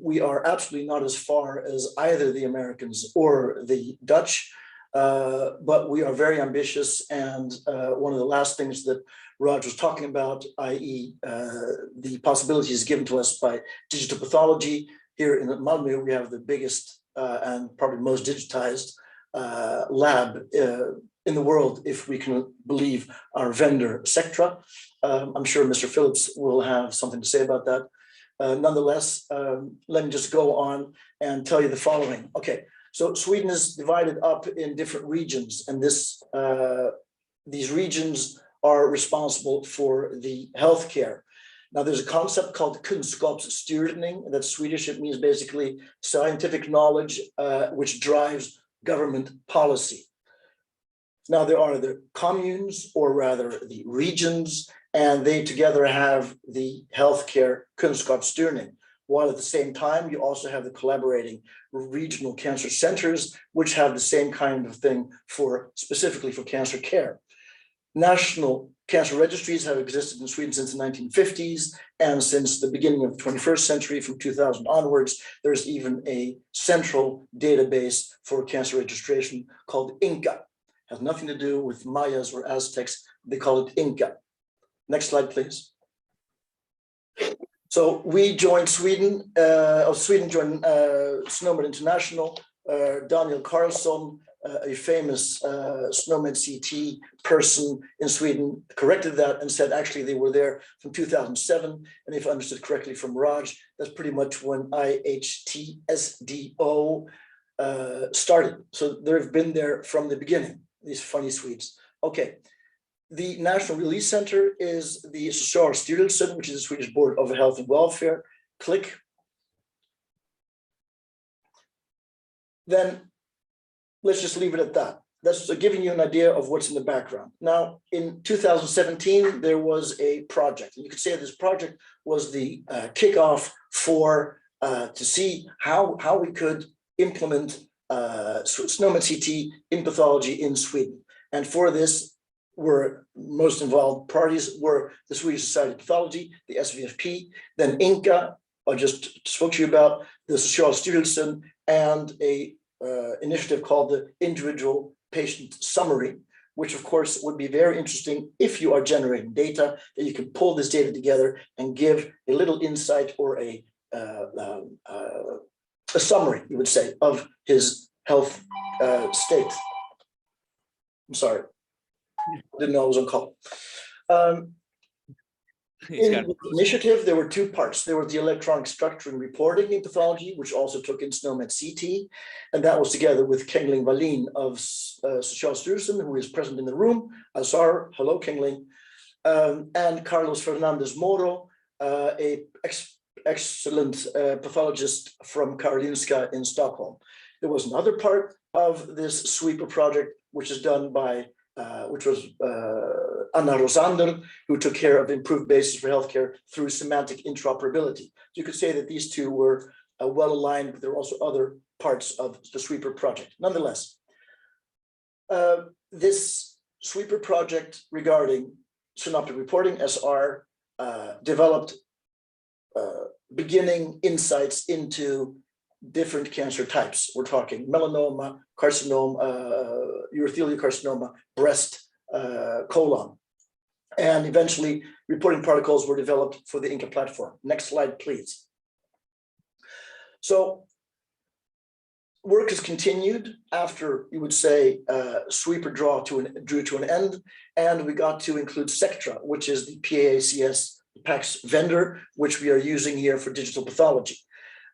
We are absolutely not as far as either the Americans or the Dutch, but we are very ambitious. And one of the last things that Raj was talking about, i.e. The possibilities given to us by digital pathology. Here in Malmö, we have the biggest and probably most digitized lab in the world, if we can believe our vendor Sectra. I'm sure Mr. Phillips will have something to say about that. Nonetheless, let me just go on and tell you the following. Okay, so Sweden is divided up in different regions, and these regions are responsible for the healthcare. Now, there's a concept called kunskapsstyrning. That's Swedish. It means basically scientific knowledge, which drives government policy. Now, there are the communes, or rather the regions, and they together have the healthcare kunskapsstyrning. While at the same time, you also have the collaborating regional cancer centers, which have the same kind of thing specifically for cancer care. National cancer registries have existed in Sweden since the 1950s, and since the beginning of the 21st century, from 2000 onwards, there's even a central database for cancer registration called INCA. Has nothing to do with Mayas or Aztecs. They call it INCA. Next slide, please. So we joined Sweden, Sweden joined SNOMED International. Daniel Carlson, a famous SNOMED CT person in Sweden, corrected that and said actually they were there from 2007. And if I understood correctly from Raj, that's pretty much when IHTSDO started. So they've been there from the beginning, these funny Swedes. Okay. The National Release Center is the SOCIALSTYRELSEN, which is the Swedish Board of Health and Welfare. Click. Then let's just leave it at that. That's giving you an idea of what's in the background. Now, in 2017, there was a project. And you could say this project was the kickoff for to see how we could implement SNOMED CT in pathology in Sweden. And for this, most involved parties were the Swedish Society of Pathology, the SVFP, then INCA, I just spoke to you about, the SOCIALSTYRELSEN, and a initiative called the Individual Patient Summary, which of course would be very interesting if you are generating data, that you can pull this data together and give a little insight or a summary, you would say, of his health state. I'm sorry. Didn't know I was on call. In the initiative, there were two parts. There was the electronic structuring reporting in pathology, which also took in SNOMED CT, and that was together with Kengling Wallin of SOCIALSTYRELSEN, who is present in the room. Azar, hello, Kengling, and Carlos Fernandez Moro, a excellent pathologist from Karolinska in Stockholm. There was another part of this sweeper project, which is done by which was Anna Rosander, who took care of improved basis for healthcare through semantic interoperability. So you could say that these two were well aligned, but there were also other parts of the sweeper project. Nonetheless, this sweeper project regarding synoptic reporting, SR, developed beginning insights into different cancer types. We're talking melanoma, carcinoma, urothelial carcinoma, breast, colon. And eventually reporting protocols were developed for the INCA platform. Next slide, please. So work is continued after, you would say, sweeper drew to an end, and we got to include Sectra, which is the PACS PACS vendor, which we are using here for digital pathology.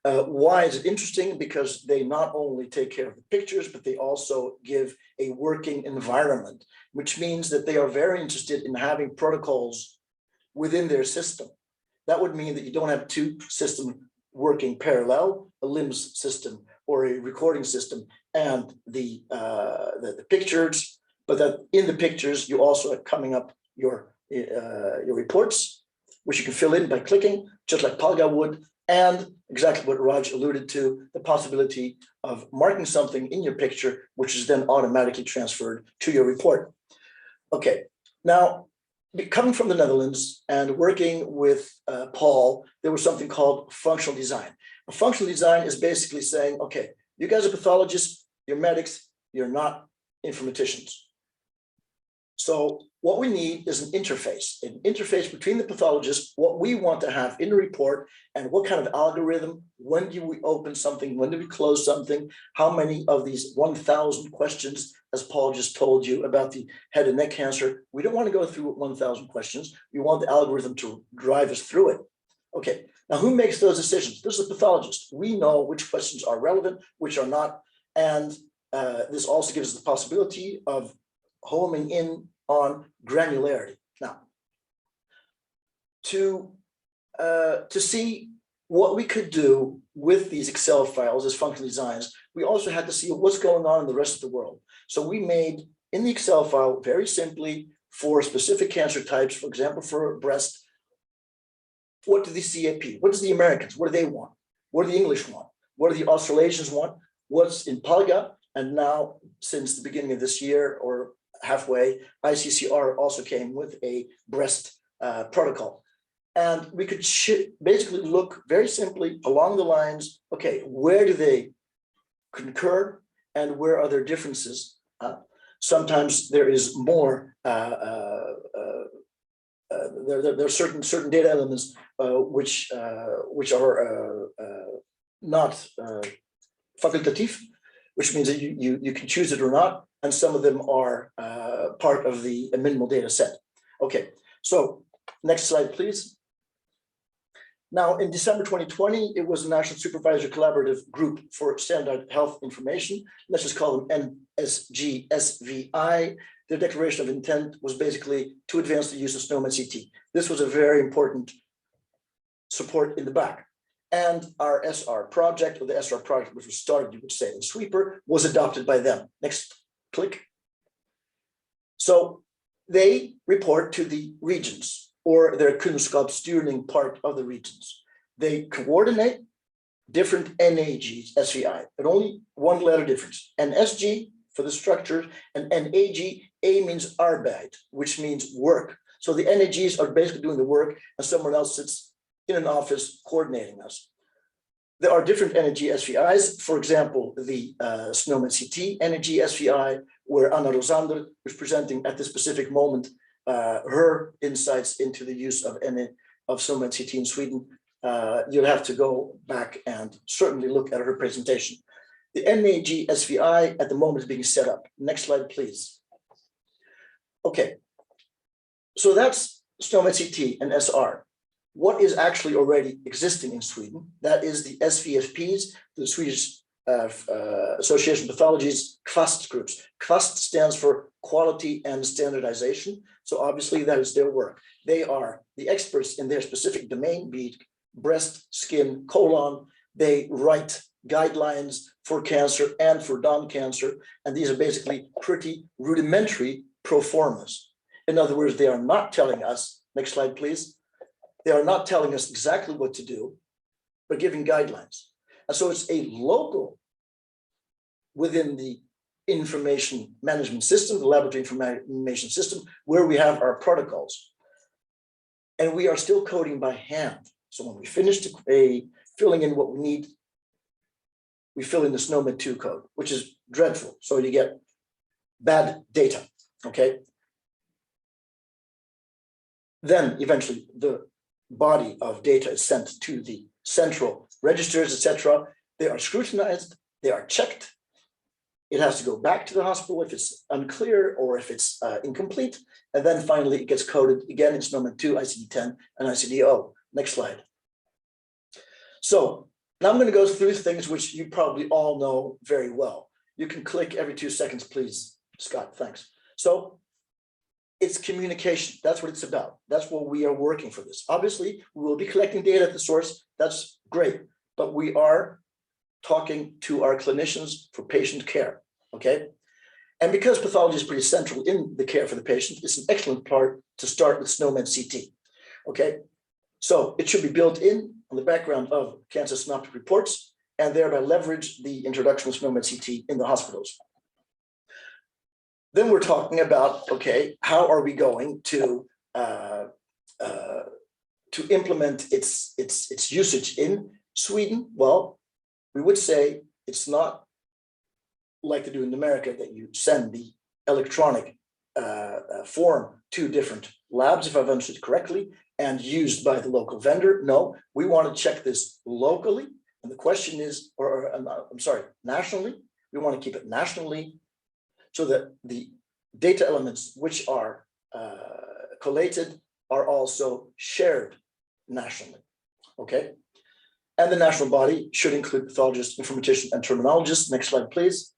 Why is it interesting? Because they not only take care of the pictures, but they also give a working environment, which means that they are very interested in having protocols within their system. That would mean that you don't have two systems working parallel, a LIMS system or a recording system and the pictures, but that in the pictures, you also are coming up your reports, which you can fill in by clicking, just like Palga would, and exactly what Raj alluded to, the possibility of marking something in your picture, which is then automatically transferred to your report. Okay, now, coming from the Netherlands and working with Paul, there was something called functional design. A functional design is basically saying, okay, you guys are pathologists, you're medics, you're not informaticians. So what we need is an interface between the pathologist, what we want to have in the report, and what kind of algorithm, when do we open something, when do we close something, how many of these 1,000 questions, as Paul just told you about the head and neck cancer, we don't want to go through 1,000 questions. We want the algorithm to drive us through it. Okay, now who makes those decisions? This is a pathologist. We know which questions are relevant, which are not, and this also gives us the possibility of homing in on granularity. Now, to see what we could do with these Excel files as functional designs, we also had to see what's going on in the rest of the world. So we made in the Excel file, very simply, for specific cancer types, for example, for breast, what do the CAP, what does the Americans, what do they want? What do the English want? What do the Australasians want? What's in Palga? And now, since the beginning of this year, or halfway, ICCR also came with a breast protocol. And we could basically look very simply along the lines, okay, where do they concur and where are there differences? Sometimes there is more, there are certain data elements which are not facultative, which means that you can choose it or not, and some of them are part of the minimal data set. Okay, so next slide, please. Now, in December 2020, it was the National Supervisor Collaborative Group for Standard Health Information. Let's just call them NSGSVI. Their declaration of intent was basically to advance the use of SNOMED CT. This was a very important support in the back. And our SR project, or the SR project, which was started, you would say, in Sweeper, was adopted by them. Next, click. So they report to the regions, or their kunskapsstyrning part of the regions. They coordinate different NAGs, SVI, but only one letter difference. NSG for the structure, and NAG, A means Arbeit, which means work. So the NAGs are basically doing the work, and someone else sits in an office coordinating us. There are different NAG SVIs. For example, the SNOMED CT NAG SVI, where Anna Rosander was presenting at this specific moment her insights into the use of SNOMED CT in Sweden. You'll have to go back and certainly look at her presentation. The NAG SVI at the moment is being set up. Next slide, please. Okay, so that's SNOMED CT and SR. What is actually already existing in Sweden? That is the SVFPs, the Swedish Association of Pathology's KVAST groups. KVAST stands for Quality and Standardization. So obviously that is their work. They are the experts in their specific domain, be it breast, skin, colon. They write guidelines for cancer and for non-cancer. And these are basically pretty rudimentary pro formas. In other words, they are not telling us, next slide, please. They are not telling us exactly what to do, but giving guidelines. And so it's a local within the information management system, the laboratory information system, where we have our protocols. And we are still coding by hand. So when we finish filling in what we need, we fill in the SNOMED 2 code, which is dreadful. So you get bad data, okay? Then eventually the body of data is sent to the central registers, etc. They are scrutinized, they are checked. It has to go back to the hospital if it's unclear or if it's incomplete. And then finally, it gets coded again in SNOMED 2, ICD-10, and ICD-0. Next slide. So now I'm going to go through things which you probably all know very well. You can click every 2 seconds, please, Scott. Thanks. So it's communication. That's what it's about. That's what we are working for this. Obviously, we will be collecting data at the source. That's great. But we are talking to our clinicians for patient care. Okay. And because pathology is pretty central in the care for the patient, it's an excellent part to start with SNOMED CT. Okay. So it should be built in on the background of cancer synoptic reports and thereby leverage the introduction of SNOMED CT in the hospitals. Then we're talking about, okay, how are we going to implement its usage in Sweden? Well, we would say it's not like they do in America, that you send the electronic form to different labs, if I've understood correctly, and used by the local vendor. No, we want to check this locally. And the question is, nationally. We want to keep it nationally so that the data elements which are collated are also shared nationally. Okay. And the national body should include pathologists, informaticians, and terminologists. Next slide, please.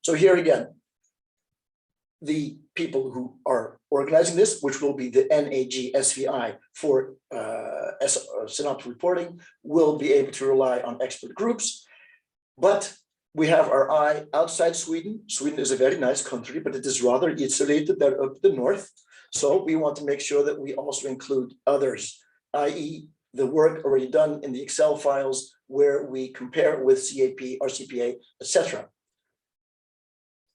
So here again, the people who are organizing this, which will be the NAG SVI for synoptic reporting, will be able to rely on expert groups. But we have our eye outside Sweden. Sweden is a very nice country, but it is rather isolated there up the north. So we want to make sure that we also include others, i.e. the work already done in the Excel files where we compare with CAP, RCPA, etc.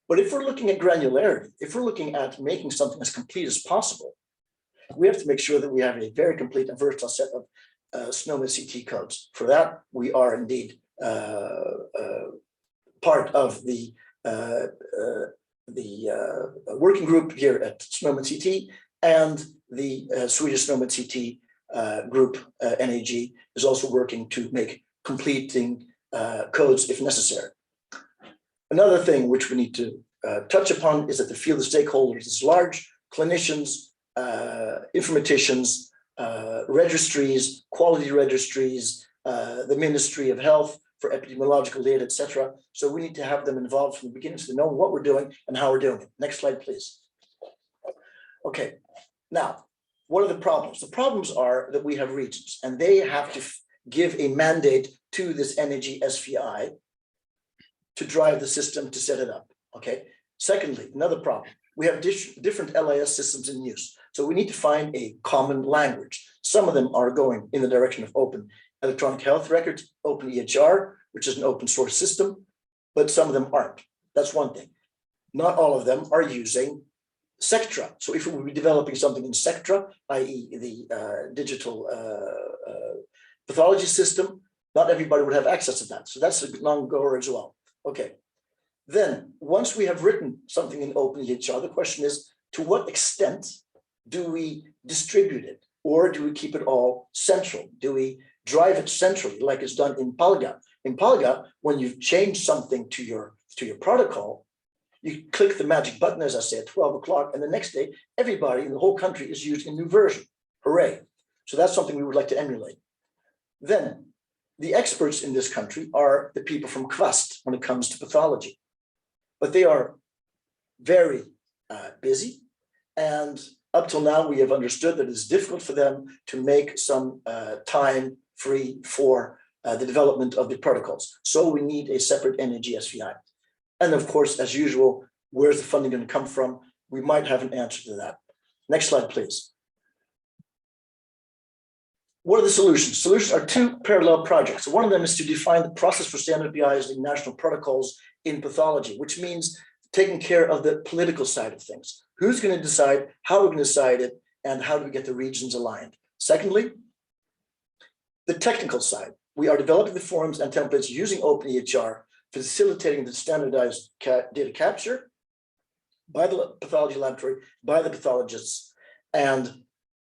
But if we're looking at granularity, if we're looking at making something as complete as possible, we have to make sure that we have a very complete and versatile set of SNOMED CT codes. For that, we are indeed part of the working group here at SNOMED CT, and the Swedish SNOMED CT group, NAG, is also working to make completing codes if necessary. Another thing which we need to touch upon is that the field of stakeholders is large: clinicians, informaticians, registries, quality registries, the Ministry of Health for epidemiological data, etc. So we need to have them involved from the beginning so they know what we're doing and how we're doing it. Next slide, please. Okay, now, what are the problems? The problems are that we have regions and they have to give a mandate to this NAG SVI to drive the system to set it up, okay? Secondly, another problem, we have different LIS systems in use. So we need to find a common language. Some of them are going in the direction of open electronic health records, open EHR, which is an open source system, but some of them aren't. That's one thing. Not all of them are using Sectra. So if we were developing something in Sectra, i.e. the digital pathology system, not everybody would have access to that. So that's a non-goer as well. Okay. Then once we have written something in open EHR, the question is, to what extent do we distribute it? Or do we keep it all central? Do we drive it centrally like it's done in Palga? In Palga, when you've changed something to your protocol, you click the magic button, as I say, at 12 o'clock, and the next day, everybody in the whole country is using a new version. Hooray. So that's something we would like to emulate. Then the experts in this country are the people from Kvast when it comes to pathology, but they are very busy. And up till now, we have understood that it's difficult for them to make some time free for the development of the protocols. So we need a separate NAG SVI. And of course, as usual, where's the funding going to come from? We might have an answer to that. Next slide, please. What are the solutions? Solutions are two parallel projects. One of them is to define the process for standardizing national protocols in pathology, which means taking care of the political side of things. Who's going to decide, how we're going to decide it, and how do we get the regions aligned? Secondly, the technical side. We are developing the forms and templates using OpenEHR, facilitating the standardized data capture by the pathology laboratory, by the pathologists, and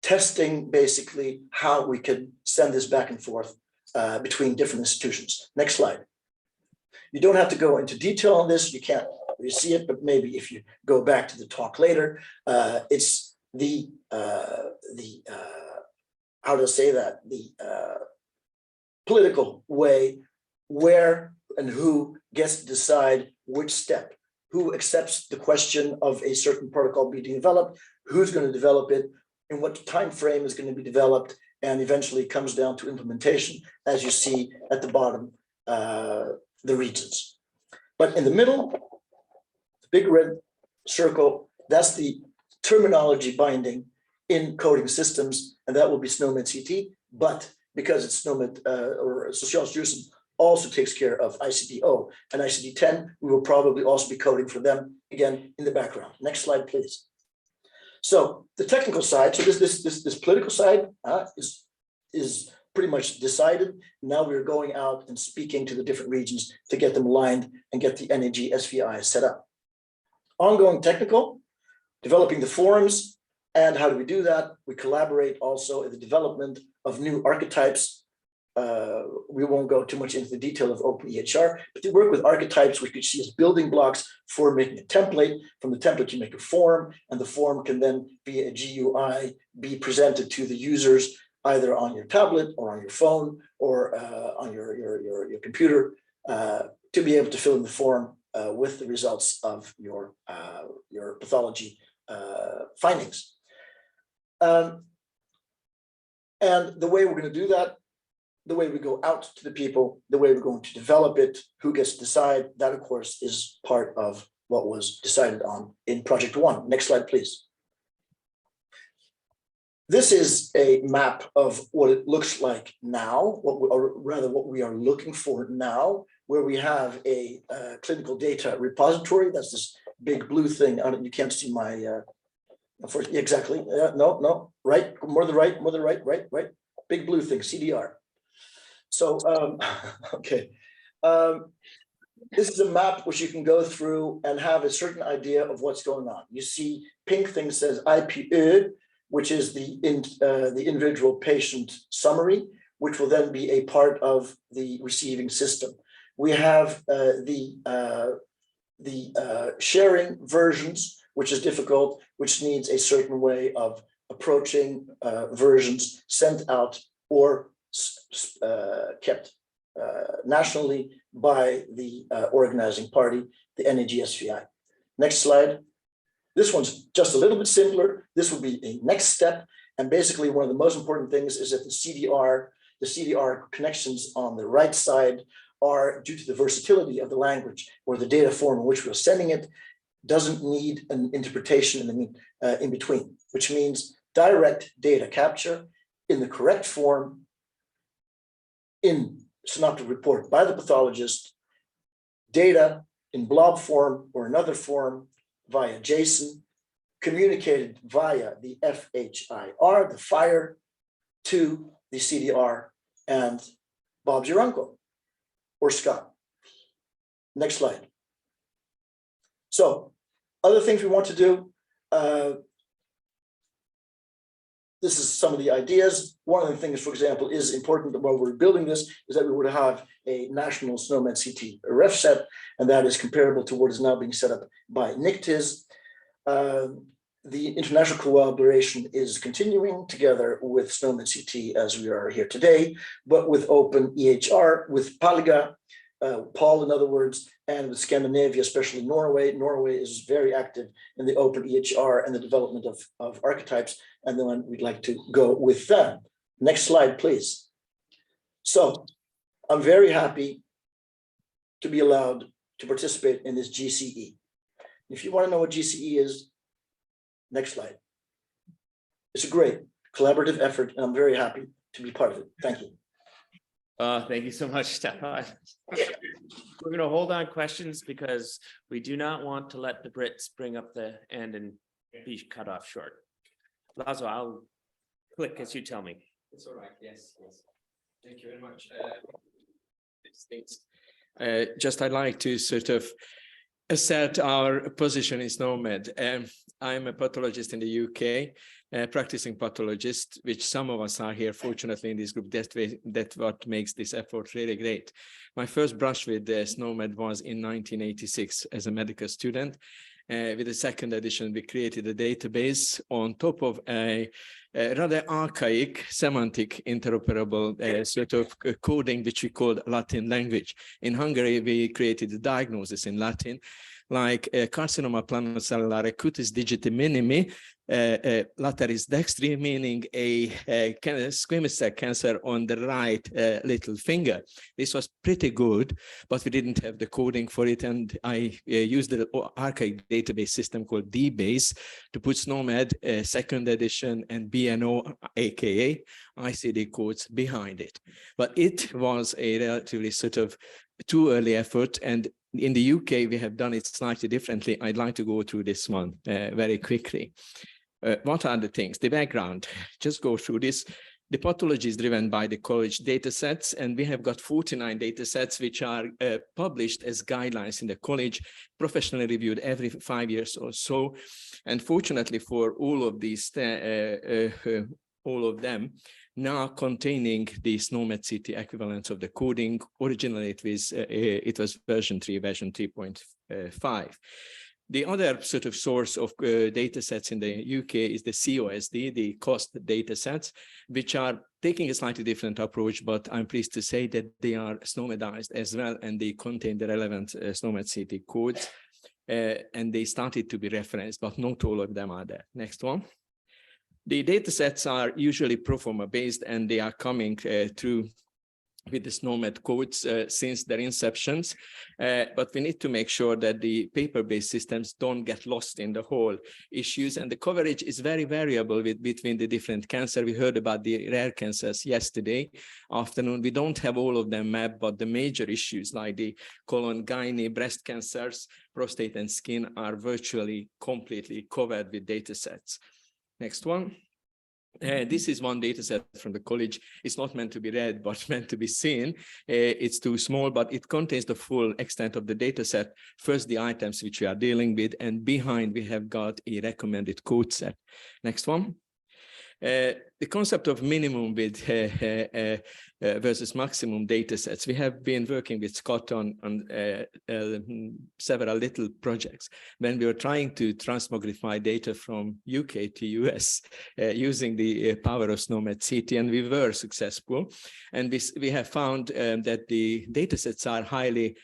testing basically how we could send this back and forth between different institutions. Next slide. You don't have to go into detail on this. You can't really see it, but maybe if you go back to the talk later, it's the how to say that, the political way where and who gets to decide which step, who accepts the question of a certain protocol being developed, who's going to develop it, in what time frame is going to be developed, and eventually comes down to implementation, as you see at the bottom, the regions. But in the middle, the big red circle, that's the terminology binding in coding systems, and that will be SNOMED CT, but because it's SNOMED or Socialis Jurism also takes care of ICD-0 and ICD-10, we will probably also be coding for them again in the background. Next slide, please. So the technical side, so this political side is pretty much decided. Now we're going out and speaking to the different regions to get them aligned and get the NAG SVI set up. Ongoing technical, developing the forums. And how do we do that? We collaborate also in the development of new archetypes. We won't go too much into the detail of OpenEHR, but they work with archetypes which you see as building blocks for making a template. From the template, you make a form, and the form can then be a GUI, be presented to the users either on your tablet or on your phone or on your computer to be able to fill in the form with the results of your pathology findings. And the way we're going to do that, the way we go out to the people, the way we're going to develop it, who gets to decide, that of course is part of what was decided on in Project One. Next slide, please. This is a map of what it looks like now, what we are looking for now, where we have a clinical data repository. That's this big blue thing. You can't see my, exactly, no, right, more to the right, right, big blue thing, CDR. So, okay, this is a map which you can go through and have a certain idea of what's going on. You see pink thing says IPE, which is the individual patient summary, which will then be a part of the receiving system. We have the sharing versions, which is difficult, which needs a certain way of approaching versions sent out or kept nationally by the organizing party, the NAG-SVI. Next slide. This one's just a little bit simpler. This will be a next step. And basically one of the most important things is that the CDR connections on the right side are due to the versatility of the language or the data form in which we're sending it doesn't need an interpretation in between, which means direct data capture in the correct form in synoptic report by the pathologist, data in blob form or another form via JSON, communicated via the FHIR, the FHIR, to the CDR and Bob's your uncle, or Scott. Next slide. So, other things we want to do, this is some of the ideas. One of the things, for example, is important while we're building this is that we would have a national SNOMED CT ref set, and that is comparable to what is now being set up by NICTIS. The international collaboration is continuing together with SNOMED CT as we are here today, but with OpenEHR, with PALGA, Paul in other words, and with Scandinavia, especially Norway. Norway is very active in the OpenEHR and the development of archetypes, and then we'd like to go with them. Next slide, please. So I'm very happy to be allowed to participate in this GCE. If you want to know what GCE is, next slide. It's a great collaborative effort, and I'm very happy to be part of it. Thank you. Thank you so much, Stefan. We're going to hold on questions because we do not want to let the Brits bring up the end and be cut off short. Lazo, I'll click as you tell me. It's all right. Yes. Thank you very much. I'd like to sort of assert our position in SNOMED. I'm a pathologist in the UK, practicing pathologist, which some of us are here, fortunately, in this group. That's what makes this effort really great. My first brush with SNOMED was in 1986 as a medical student. With the second edition, we created a database on top of a rather archaic semantic interoperable sort of coding, which we called Latin language. In Hungary, we created a diagnosis in Latin, like carcinoma planocellular acutis digiti minimi, lateris dextri, meaning a squamous cell cancer on the right little finger. This was pretty good, but we didn't have the coding for it, and I used the archaic database system called DBase to put SNOMED second edition and BNO, aka ICD codes behind it. But it was a relatively sort of too early effort, and in the UK, we have done it slightly differently. I'd like to go through this one very quickly. What are the things? The background, just go through this. The pathology is driven by the college data sets, and we have got 49 data sets which are published as guidelines in the college, professionally reviewed every 5 years or so. And fortunately for all of these, all of them, now containing the SNOMED CT equivalents of the coding. Originally, it was version 3, version 3.5. The other sort of source of data sets in the UK is the COSD, the cost data sets, which are taking a slightly different approach, but I'm pleased to say that they are SNOMEDized as well, and they contain the relevant SNOMED CT codes, and they started to be referenced, but not all of them are there. Next one. The data sets are usually pro forma based, and they are coming through with the SNOMED codes since their inceptions, but we need to make sure that the paper-based systems don't get lost in the whole issues, and the coverage is very variable between the different cancer. We heard about the rare cancers yesterday afternoon. We don't have all of them mapped, but the major issues like the colon, gynae, breast cancers, prostate, and skin are virtually completely covered with data sets. Next one. This is one data set from the college. It's not meant to be read, but meant to be seen. It's too small, but it contains the full extent of the data set. First, the items which we are dealing with, and behind we have got a recommended code set. Next one. The concept of minimum with versus maximum data sets. We have been working with Scott on several little projects when we were trying to transmogrify data from UK to US using the power of SNOMED CT, and we were successful. And we have found that the data sets are highly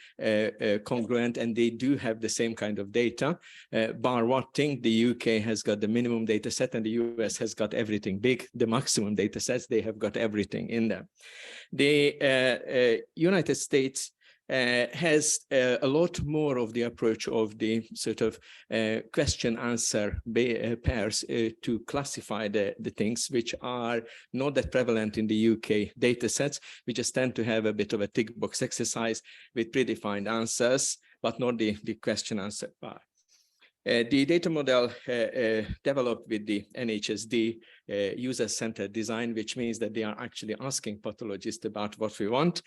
congruent, and they do have the same kind of data. Bar one thing, the UK has got the minimum data set, and the US has got everything big. The maximum data sets, they have got everything in them. The United States has a lot more of the approach of the sort of question-answer pairs to classify the things which are not that prevalent in the UK data sets. We just tend to have a bit of a tick box exercise with predefined answers, but not the question-answer part. The data model developed with the NHSD user-centered design, which means that they are actually asking pathologists about what we want.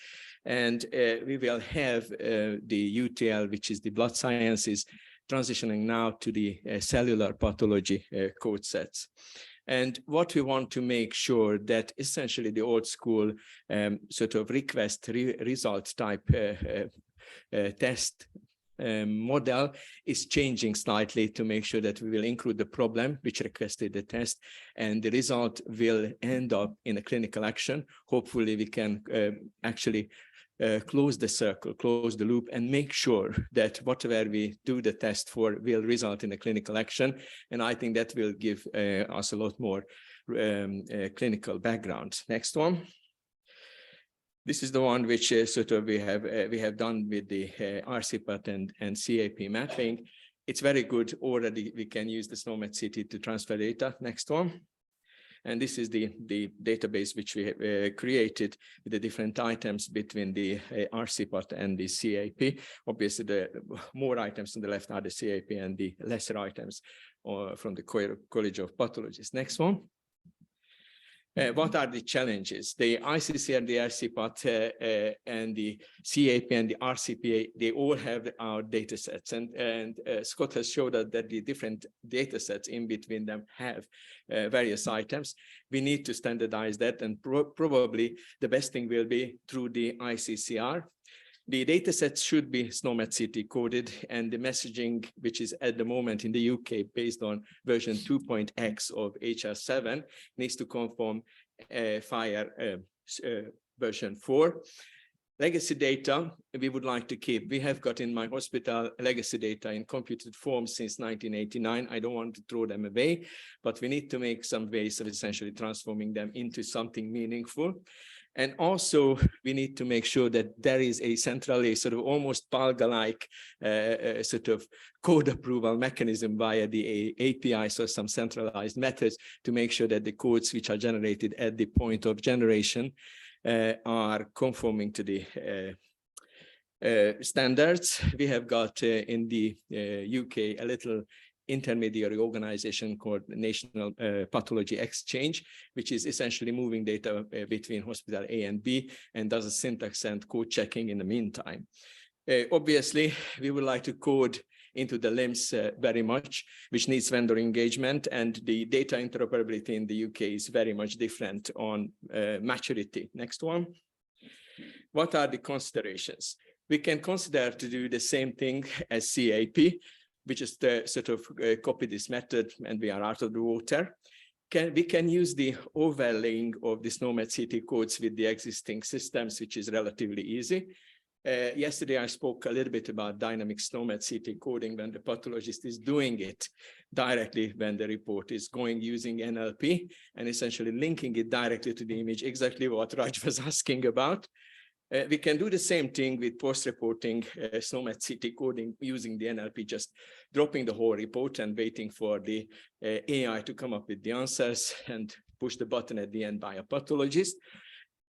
And we will have the UTL, which is the blood sciences, transitioning now to the cellular pathology code sets. And what we want to make sure that essentially the old school sort of request result type test model is changing slightly to make sure that we will include the problem which requested the test, and the result will end up in a clinical action. Hopefully we can actually close the circle, close the loop, and make sure that whatever we do the test for will result in a clinical action. And I think that will give us a lot more clinical background. Next one. This is the one which sort of we have done with the RCPAT and CAP mapping. It's very good already. We can use the SNOMED CT to transfer data. Next one. And this is the database which we have created with the different items between the RCPAT and the CAP. Obviously, the more items on the left are the CAP, and the lesser items from the College of Pathologists. Next one. What are the challenges? The ICCR, the RCPAT, and the CAP and the RCPA, they all have our data sets. And Scott has showed us that the different data sets in between them have various items. We need to standardize that, and probably the best thing will be through the ICCR. The data sets should be SNOMED CT coded, and the messaging, which is at the moment in the UK based on version 2.x of HR7, needs to conform FHIR version 4. Legacy data, we would like to keep. We have got in my hospital legacy data in computed form since 1989. I don't want to throw them away, but we need to make some ways of essentially transforming them into something meaningful. And also, we need to make sure that there is a centrally sort of almost PALGA-like sort of code approval mechanism via the APIs or some centralized methods to make sure that the codes which are generated at the point of generation are conforming to the standards. We have got in the UK a little intermediary organization called National Pathology Exchange, which is essentially moving data between hospital A and B and does a syntax and code checking in the meantime. Obviously, we would like to code into the LIMS very much, which needs vendor engagement, and the data interoperability in the UK is very much different on maturity. Next one. What are the considerations? We can consider to do the same thing as CAP. We just sort of copy this method and we are out of the water. We can use the overlaying of the SNOMED CT codes with the existing systems, which is relatively easy. Yesterday, I spoke a little bit about dynamic SNOMED CT coding when the pathologist is doing it directly when the report is going using NLP and essentially linking it directly to the image, exactly what Raj was asking about. We can do the same thing with post-reporting SNOMED CT coding using the NLP, just dropping the whole report and waiting for the AI to come up with the answers and push the button at the end by a pathologist.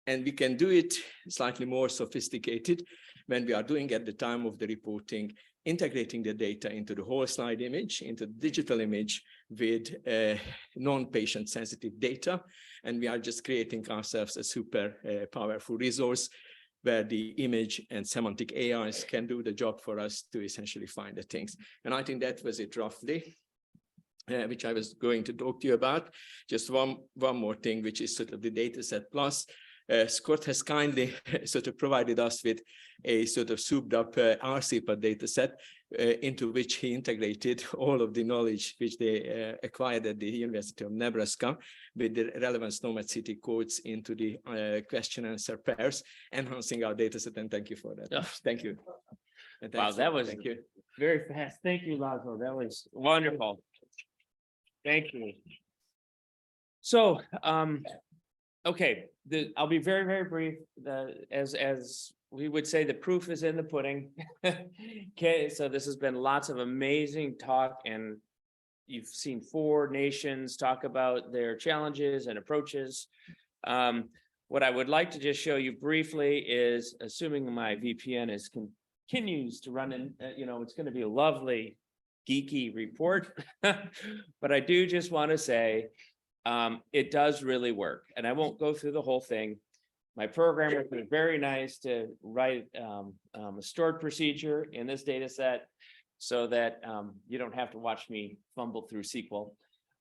And we can do it slightly more sophisticated when we are doing at the time of the reporting, integrating the data into the whole slide image, into the digital image with non-patient sensitive data. And we are just creating ourselves a super powerful resource where the image and semantic AIs can do the job for us to essentially find the things. And I think that was it roughly, which I was going to talk to you about. Just one more thing, which is sort of the dataset plus. Scott has kindly sort of provided us with a sort of souped up RCPA data set into which he integrated all of the knowledge which they acquired at the University of Nebraska with the relevant SNOMED CT codes into the question answer pairs, enhancing our data set. And thank you for that. Oh. Thank you. Wow, that was thank you. Very fast. Thank you, Laszlo. That was wonderful. Thank you. So, okay, I'll be very, very brief. As we would say, the proof is in the pudding. Okay, so this has been lots of amazing talk, and you've seen 4 nations talk about their challenges and approaches. What I would like to just show you briefly is, assuming my VPN continues to run in, it's going to be a lovely geeky report, but I do just want to say, it does really work, and I won't go through the whole thing. My programmer was very nice to write a stored procedure in this data set so that you don't have to watch me fumble through SQL.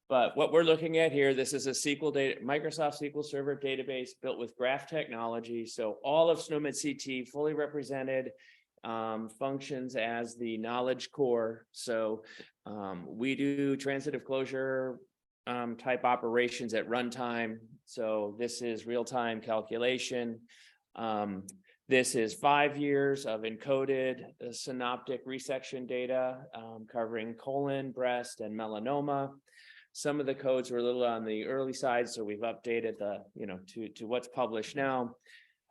But what we're looking at here, this is a Microsoft SQL Server database built with graph technology. So all of SNOMED CT fully represented, functions as the knowledge core. So we do transitive closure type operations at runtime. So this is real-time calculation. This is 5 years of encoded synoptic resection data covering colon, breast, and melanoma. Some of the codes were a little on the early side, so we've updated the, to what's published now.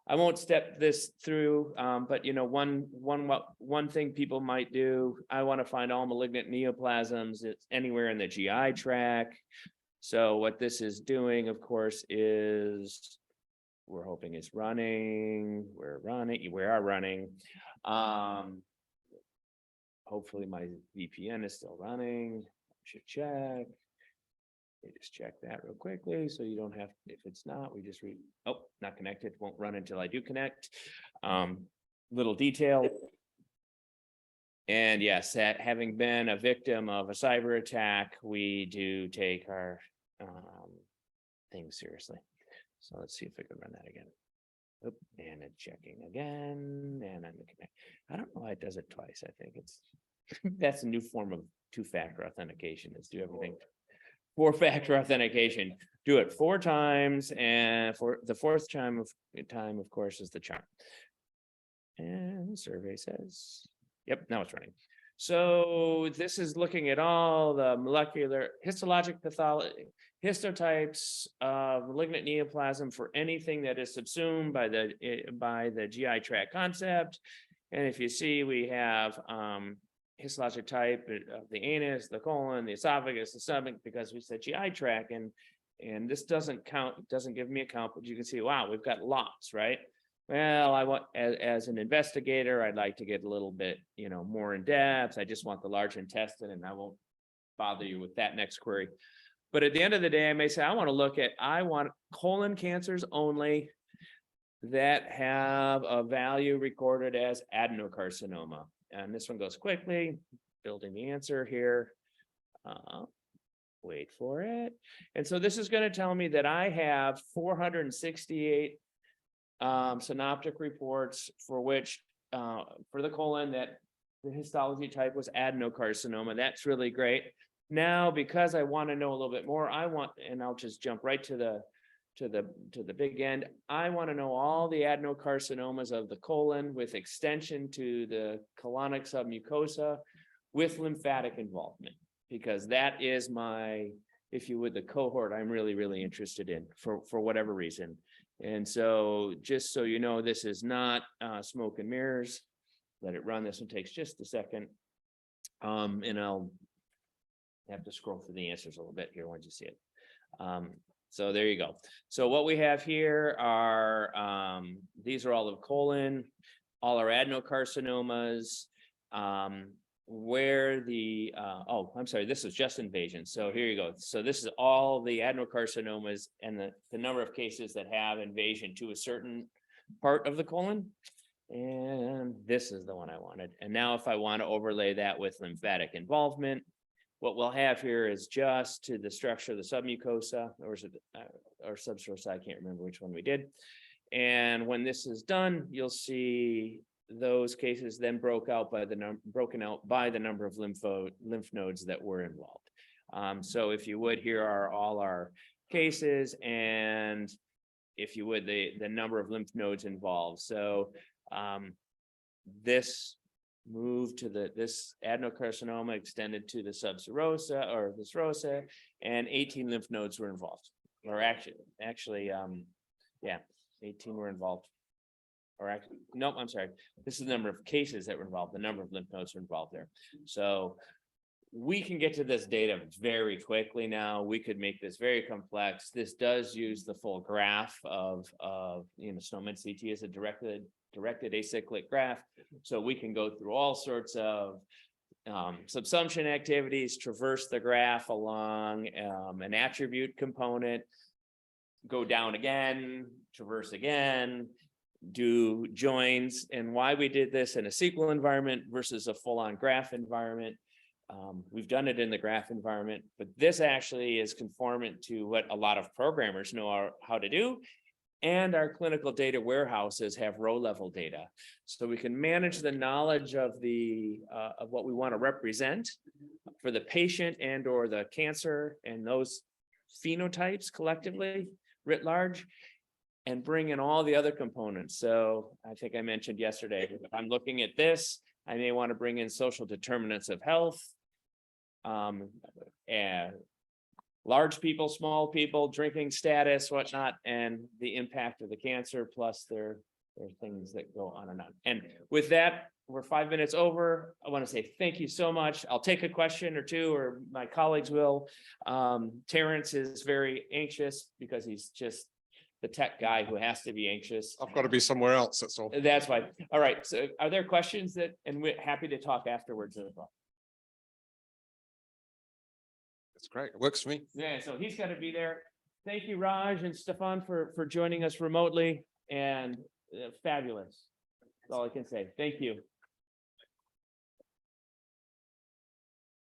I won't step this through, but one thing people might do, I want to find all malignant neoplasms. It's anywhere in the GI tract. So what this is doing, of course, is we're hoping it's running. We are running. Hopefully my VPN is still running. Should check. You just check that real quickly, so you don't have, if it's not, we just read, oh, not connected, won't run until I do connect. Little detail. And yes, that having been a victim of a cyber attack, we do take our things seriously. So let's see if we can run that again. Oop, and it's checking again, and I'm connect. I don't know why it does it twice. I think it's that's a new form of two-factor authentication. Is do everything four-factor authentication. Do it 4 times, and for the 4th time, of course, is the charm. And the survey says, yep, now it's running. So this is looking at all the molecular histologic pathology, histotypes of malignant neoplasm for anything that is subsumed by the GI tract concept. And if you see, we have histologic type of the anus, the colon, the esophagus, the stomach, because we said GI tract, and this doesn't count, doesn't give me a count, but you can see, wow, we've got lots, right? Well, I want, as an investigator, I'd like to get a little bit, more in depth. I just want the large intestine, and I won't bother you with that next query. But at the end of the day, I may say, I want colon cancers only that have a value recorded as adenocarcinoma. And this one goes quickly, building the answer here. Wait for it. And so this is going to tell me that I have 468 synoptic reports for which, for the colon, that the histology type was adenocarcinoma. That's really great. Now, because I want to know a little bit more, and I'll just jump right to the big end. I want to know all the adenocarcinomas of the colon with extension to the colonic submucosa with lymphatic involvement, because that is my, if you would, the cohort I'm really, really interested in for whatever reason. And so just so you know, this is not smoke and mirrors. Let it run. This one takes just a second. And I'll have to scroll through the answers a little bit here once you see it. So there you go. So what we have here are, these are all of colon, all our adenocarcinomas, where the, oh, I'm sorry, this is just invasion. So here you go. So this is all the adenocarcinomas and the number of cases that have invasion to a certain part of the colon. And this is the one I wanted. And now if I want to overlay that with lymphatic involvement, what we'll have here is just to the structure of the submucosa, or is it, or submucosa, I can't remember which one we did. And when this is done, you'll see those cases then broken out by the number of lymph nodes that were involved. So if you would, here are all our cases, and if you would, the number of lymph nodes involved. So this moved to this adenocarcinoma extended to the subserosa or the serosa, and 18 lymph nodes were involved. Or actually, yeah, 18 were involved. Or actually, no, I'm sorry. This is the number of cases that were involved. The number of lymph nodes were involved there. So we can get to this data very quickly now. We could make this very complex. This does use the full graph of SNOMED CT as a directed acyclic graph. So we can go through all sorts of subsumption activities, traverse the graph along an attribute component, go down again, traverse again, do joins. And why we did this in a SQL environment versus a full-on graph environment. We've done it in the graph environment, but this actually is conformant to what a lot of programmers know how to do. And our clinical data warehouses have row level data. So we can manage the knowledge of of what we want to represent for the patient and or the cancer and those phenotypes collectively writ large, and bring in all the other components. So I think I mentioned yesterday, if I'm looking at this, I may want to bring in social determinants of health, and large people, small people, drinking status, whatnot, and the impact of the cancer, plus their things that go on and on. And with that, we're 5 minutes over. I want to say thank you so much. I'll take a question or two, or my colleagues will. Terrence is very anxious because he's just the tech guy who has to be anxious. I've got to be somewhere else, that's all. That's why. All right. So are there questions and we're happy to talk afterwards as well. It's great. It works for me. Yeah, so he's got to be there. Thank you, Raj and Stefan, for joining us remotely, and fabulous. That's all I can say. Thank you.